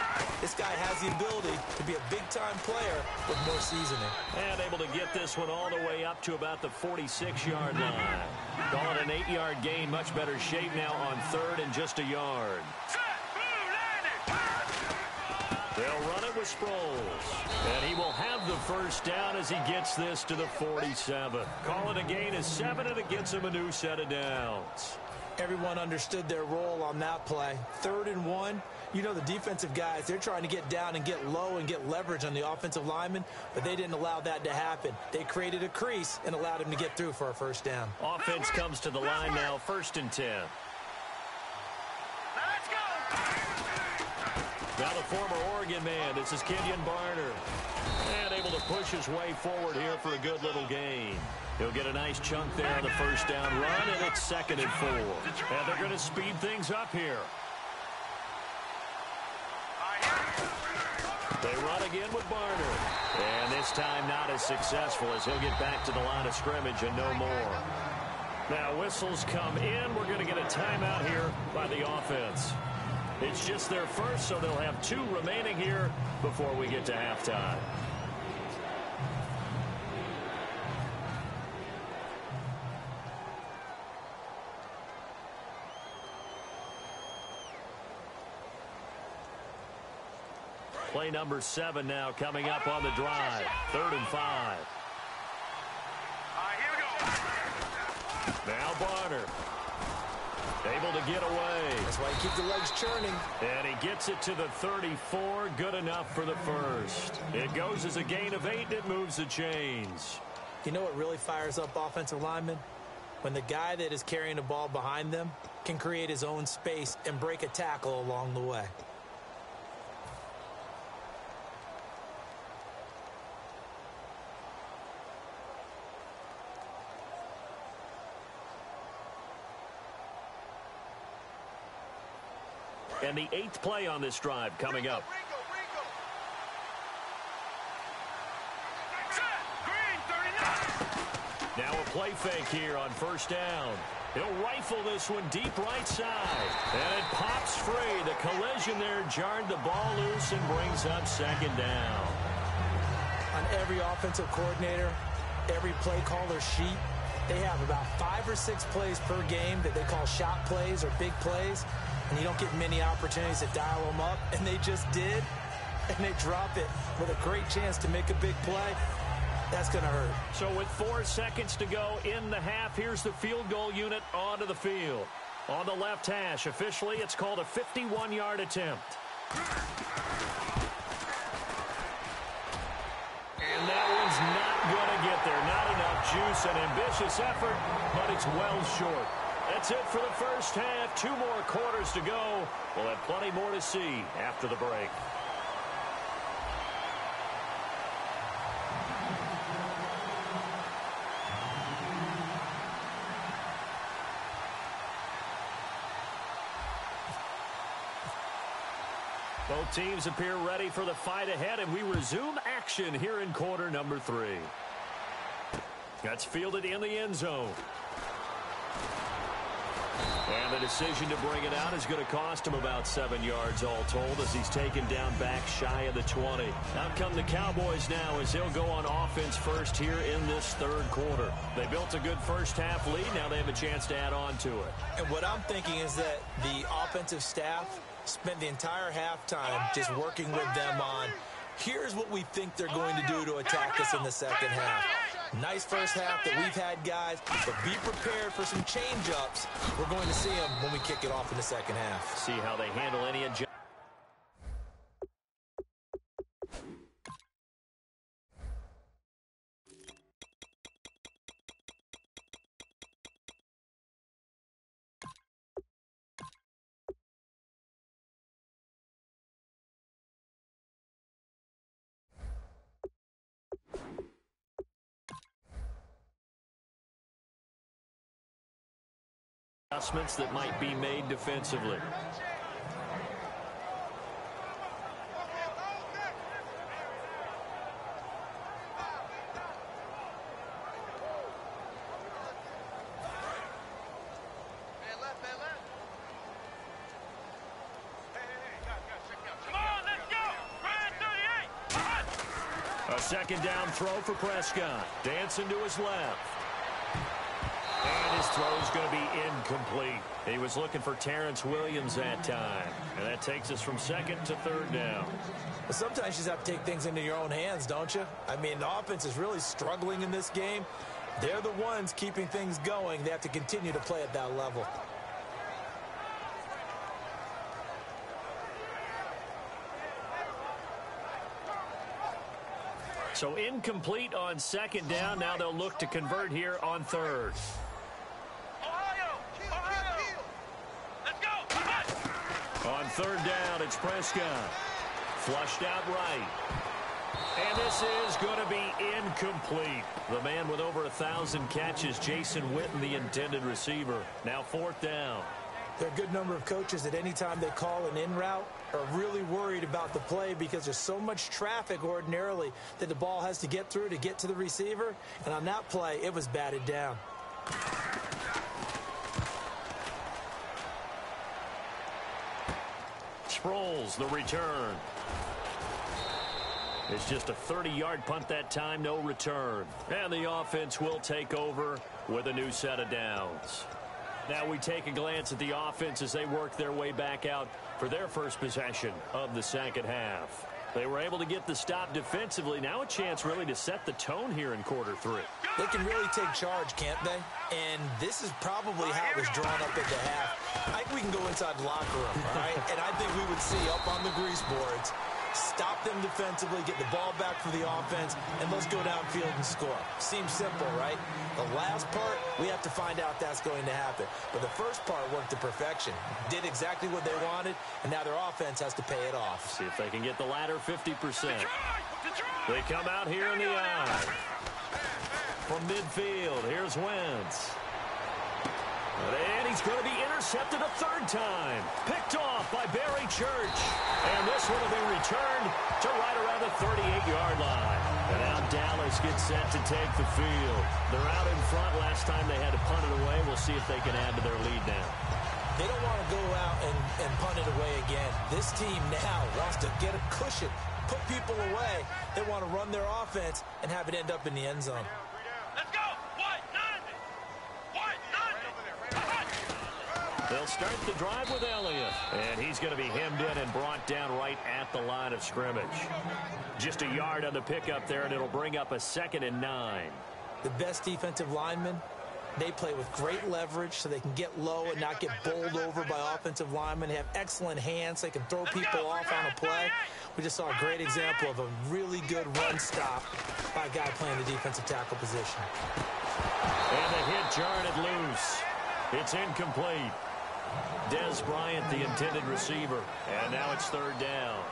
This guy has the ability to be a big-time player with more seasoning. And able to get this one all the way up to about the 46-yard line. Call it an 8-yard gain, much better shape now on third and just a yard. They'll run it with Sproles. And he will have the first down as he gets this to the 47. Call it a gain of 7, and it gets him a new set of downs. Everyone understood their role on that play. 3rd and 1. You know the defensive guys, they're trying to get down and get low and get leverage on the offensive lineman, but they didn't allow that to happen. They created a crease and allowed him to get through for a first down. Offense comes to the line now, 1st and 10. Let's go. Now the former Oregon man, this is Kenyon Barner. And able to push his way forward here for a good little gain. He'll get a nice chunk there on the first down run, and it's 2nd and 4. And they're going to speed things up here. They run again with Barner. And this time not as successful as he'll get back to the line of scrimmage and no more. Now whistles come in. We're going to get a timeout here by the offense. It's just their first, so they'll have 2 remaining here before we get to halftime. Play number 7 now coming up on the drive. 3rd and 5. Here we go. Now Barner. Able to get away. That's why you keep the legs churning. And he gets it to the 34. Good enough for the first. It goes as a gain of 8. It moves the chains. You know what really fires up offensive linemen? When the guy that is carrying the ball behind them can create his own space and break a tackle along the way. And the 8th play on this drive coming up. Now a play fake here on first down. He'll rifle this one deep right side. And it pops free. The collision there jarred the ball loose and brings up 2nd down. On every offensive coordinator, every play caller sheet, they have about 5 or 6 plays per game that they call shot plays or big plays. And you don't get many opportunities to dial them up, and they just did, and they drop it with a great chance to make a big play. That's going to hurt. So with 4 seconds to go in the half, here's the field goal unit onto the field. On the left hash, officially, it's called a 51-yard attempt. And that one's not going to get there. Not enough juice, an ambitious effort, but it's well short. That's it for the first half. 2 more quarters to go. We'll have plenty more to see after the break. Both teams appear ready for the fight ahead, and we resume action here in quarter number 3. That's fielded in the end zone. And the decision to bring it out is going to cost him about 7 yards all told as he's taken down back shy of the 20. Out come the Cowboys now as they'll go on offense first here in this 3rd quarter. They built a good first half lead. Now they have a chance to add on to it. And what I'm thinking is that the offensive staff spent the entire halftime just working with them on, here's what we think they're going to do to attack us in the second half. Nice first half that we've had, guys, but be prepared for some change-ups. We're going to see them when we kick it off in the second half. See how they handle any adjustments. adjustments that might be made defensively. A second down throw for Prescott. Dancing to his left. And his throw is going to be incomplete. He was looking for Terrence Williams that time. And that takes us from second to third down. Well, sometimes you just have to take things into your own hands, don't you? I mean, the offense is really struggling in this game. They're the ones keeping things going. They have to continue to play at that level. So incomplete on second down. Now they'll look to convert here on third. Let's go. On third down, it's Prescott. Flushed out right. And this is going to be incomplete. The man with over 1,000 catches, Jason Witten, the intended receiver. Now fourth down. There are a good number of coaches that any time they call an in route are really worried about the play because there's so much traffic ordinarily that the ball has to get through to get to the receiver. And on that play, it was batted down. Sproles, the return. It's just a 30-yard punt that time, no return. And the offense will take over with a new set of downs. Now we take a glance at the offense as they work their way back out for their first possession of the second half. They were able to get the stop defensively. Now a chance really to set the tone here in quarter three. They can really take charge, can't they? And this is probably how it was drawn up at the half. I think we can go inside the locker room, all right? And I think we would see up on the grease boards, stop them defensively, get the ball back for the offense, and let's go downfield and score. Seems simple, right? The last part, we have to find out that's going to happen. But the first part worked to perfection. Did exactly what they wanted, and now their offense has to pay it off. See if they can get the latter 50%. They come out here in the eye. From midfield, here's Wentz. And he's going to be intercepted a third time. Picked off by Barry Church. And this will have been returned to right around the 38-yard line. And now Dallas gets set to take the field. They're out in front. Last time they had to punt it away. We'll see if they can add to their lead now. They don't want to go out and punt it away again. This team now wants to get a cushion, put people away. They want to run their offense and have it end up in the end zone. Let's go. They'll start the drive with Elliott. And he's going to be hemmed in and brought down right at the line of scrimmage. Just a yard on the pickup there, and it'll bring up a 2nd and 9. The best defensive linemen, they play with great leverage so they can get low and not get bowled over by offensive linemen. They have excellent hands. They can throw people off on a play. We just saw a great example of a really good run stop by a guy playing the defensive tackle position. And the hit jarred it loose. It's incomplete. Des Bryant, the intended receiver. And now it's third down.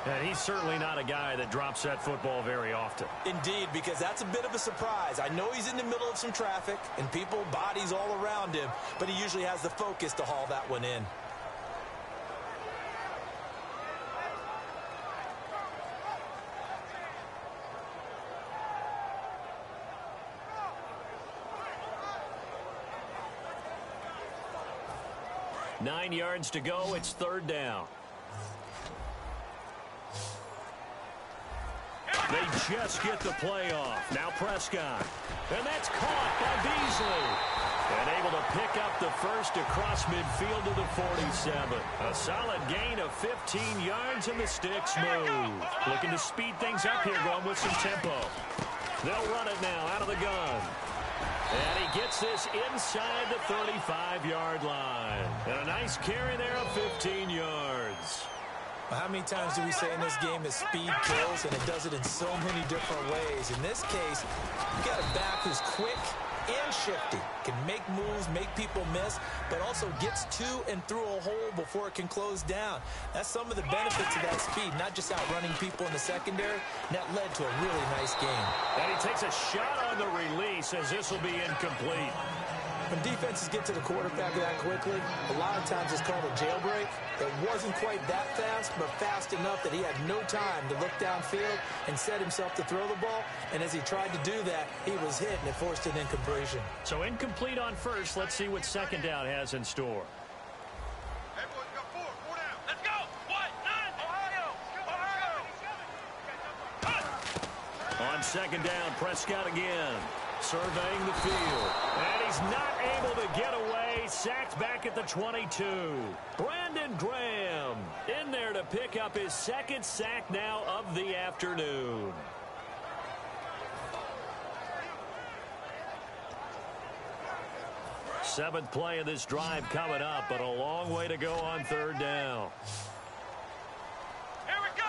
And he's certainly not a guy that drops that football very often. Indeed, because that's a bit of a surprise. I know he's in the middle of some traffic and people, bodies all around him, but he usually has the focus to haul that one in. Nine yards to go. It's third down. They just get the play off. Now Prescott. And that's caught by Beasley. And able to pick up the first across midfield to the 47. A solid gain of 15 yards, and the sticks move. Looking to speed things up here, going with some tempo. They'll run it now out of the gun. And he gets this inside the 35-yard line. And a nice carry there of 15 yards. Well, how many times do we say in this game that speed kills, and it does it in so many different ways? In this case, you got a back who's quick and shifty, can make moves, make people miss, but also gets to and through a hole before it can close down. That's some of the benefits of that speed, not just outrunning people in the secondary. And that led to a really nice game. And he takes a shot on the release as this will be incomplete. When defenses get to the quarterback that quickly, a lot of times it's called a jailbreak. It wasn't quite that fast, but fast enough that he had no time to look downfield and set himself to throw the ball. And as he tried to do that, he was hit, and it forced an incompletion. So incomplete on first. Let's see what second down has in store. Hey, boys, got four down. Let's go. What? 9. Ohio. On second down, Prescott again. Surveying the field. And he's not able to get away. Sacked back at the 22. Brandon Graham in there to pick up his second sack now of the afternoon. Seventh play of this drive coming up, but a long way to go on third down. Here we go.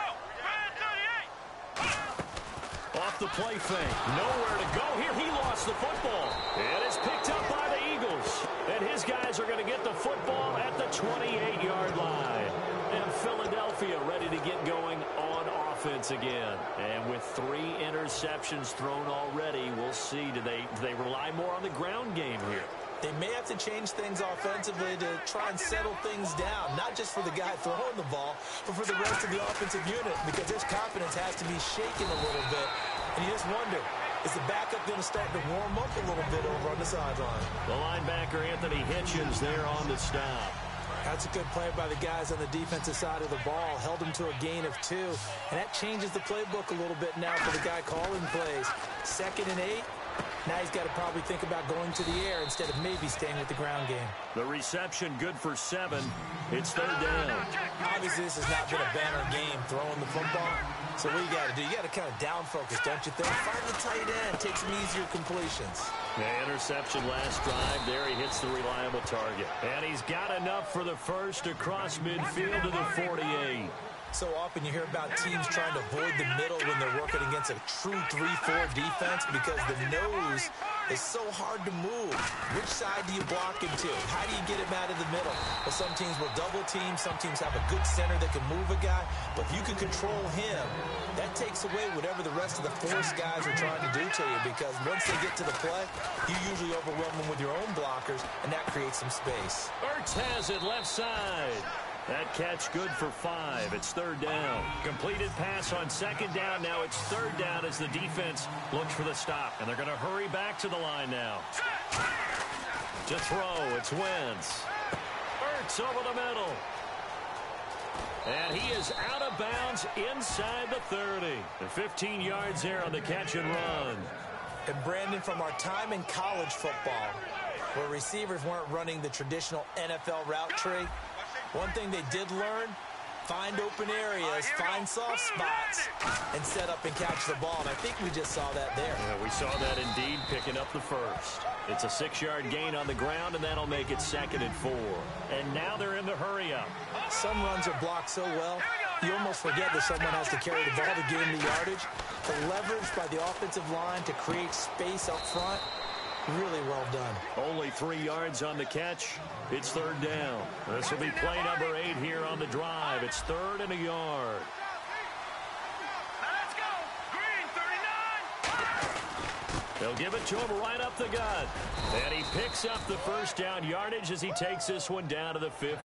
Off the play fake. Nowhere to go here. He lost the football. It is picked up by the Eagles. And his guys are going to get the football at the 28-yard line. And Philadelphia ready to get going on offense again. And with 3 interceptions thrown already, we'll see. Do they rely more on the ground game here? They may have to change things offensively to try and settle things down, not just for the guy throwing the ball, but for the rest of the offensive unit, because his confidence has to be shaken a little bit. And you just wonder, is the backup going to start to warm up a little bit over on the sideline? The linebacker, Anthony Hitchens, there on the stop. That's a good play by the guys on the defensive side of the ball. Held him to a gain of 2. And that changes the playbook a little bit now for the guy calling plays. 2nd and 8. Now he's got to probably think about going to the air instead of maybe staying with the ground game. The reception good for 7. It's third down. Obviously, this has not been a banner game throwing the football. So what you got to do, you got to kind of down focus, don't you think? Find the tight end, take some easier completions. Yeah, interception last drive. There he hits the reliable target. And he's got enough for the first across midfield to the 48. So often you hear about teams trying to avoid the middle when they're working against a true 3-4 defense because the nose is so hard to move. Which side do you block him to? How do you get him out of the middle? Well, some teams will double team. Some teams have a good center that can move a guy. But if you can control him, that takes away whatever the rest of the force guys are trying to do to you, because once they get to the play, you usually overwhelm them with your own blockers, and that creates some space. Ertz has it left side. That catch good for 5. It's third down. Completed pass on second down. Now it's third down as the defense looks for the stop. And they're going to hurry back to the line now. To throw, it's Wentz. Ertz over the middle. And he is out of bounds inside the 30. And 15 yards there on the catch and run. And Brandon, from our time in college football, where receivers weren't running the traditional NFL route tree, one thing they did learn, find open areas, find soft spots, and set up and catch the ball. And I think we just saw that there. Yeah, we saw that indeed, picking up the first. It's a 6-yard gain on the ground, and that'll make it 2nd and 4. And now they're in the hurry up. Some runs are blocked so well, you almost forget that someone has to carry the ball to gain the yardage. The leverage by the offensive line to create space up front, really well done. Only 3 yards on the catch. It's third down. This will be play number 8 here on the drive. It's 3rd and a yard. Let's go. Green 39. They'll give it to him right up the gut. And he picks up the first down yardage as he takes this one down to the 50.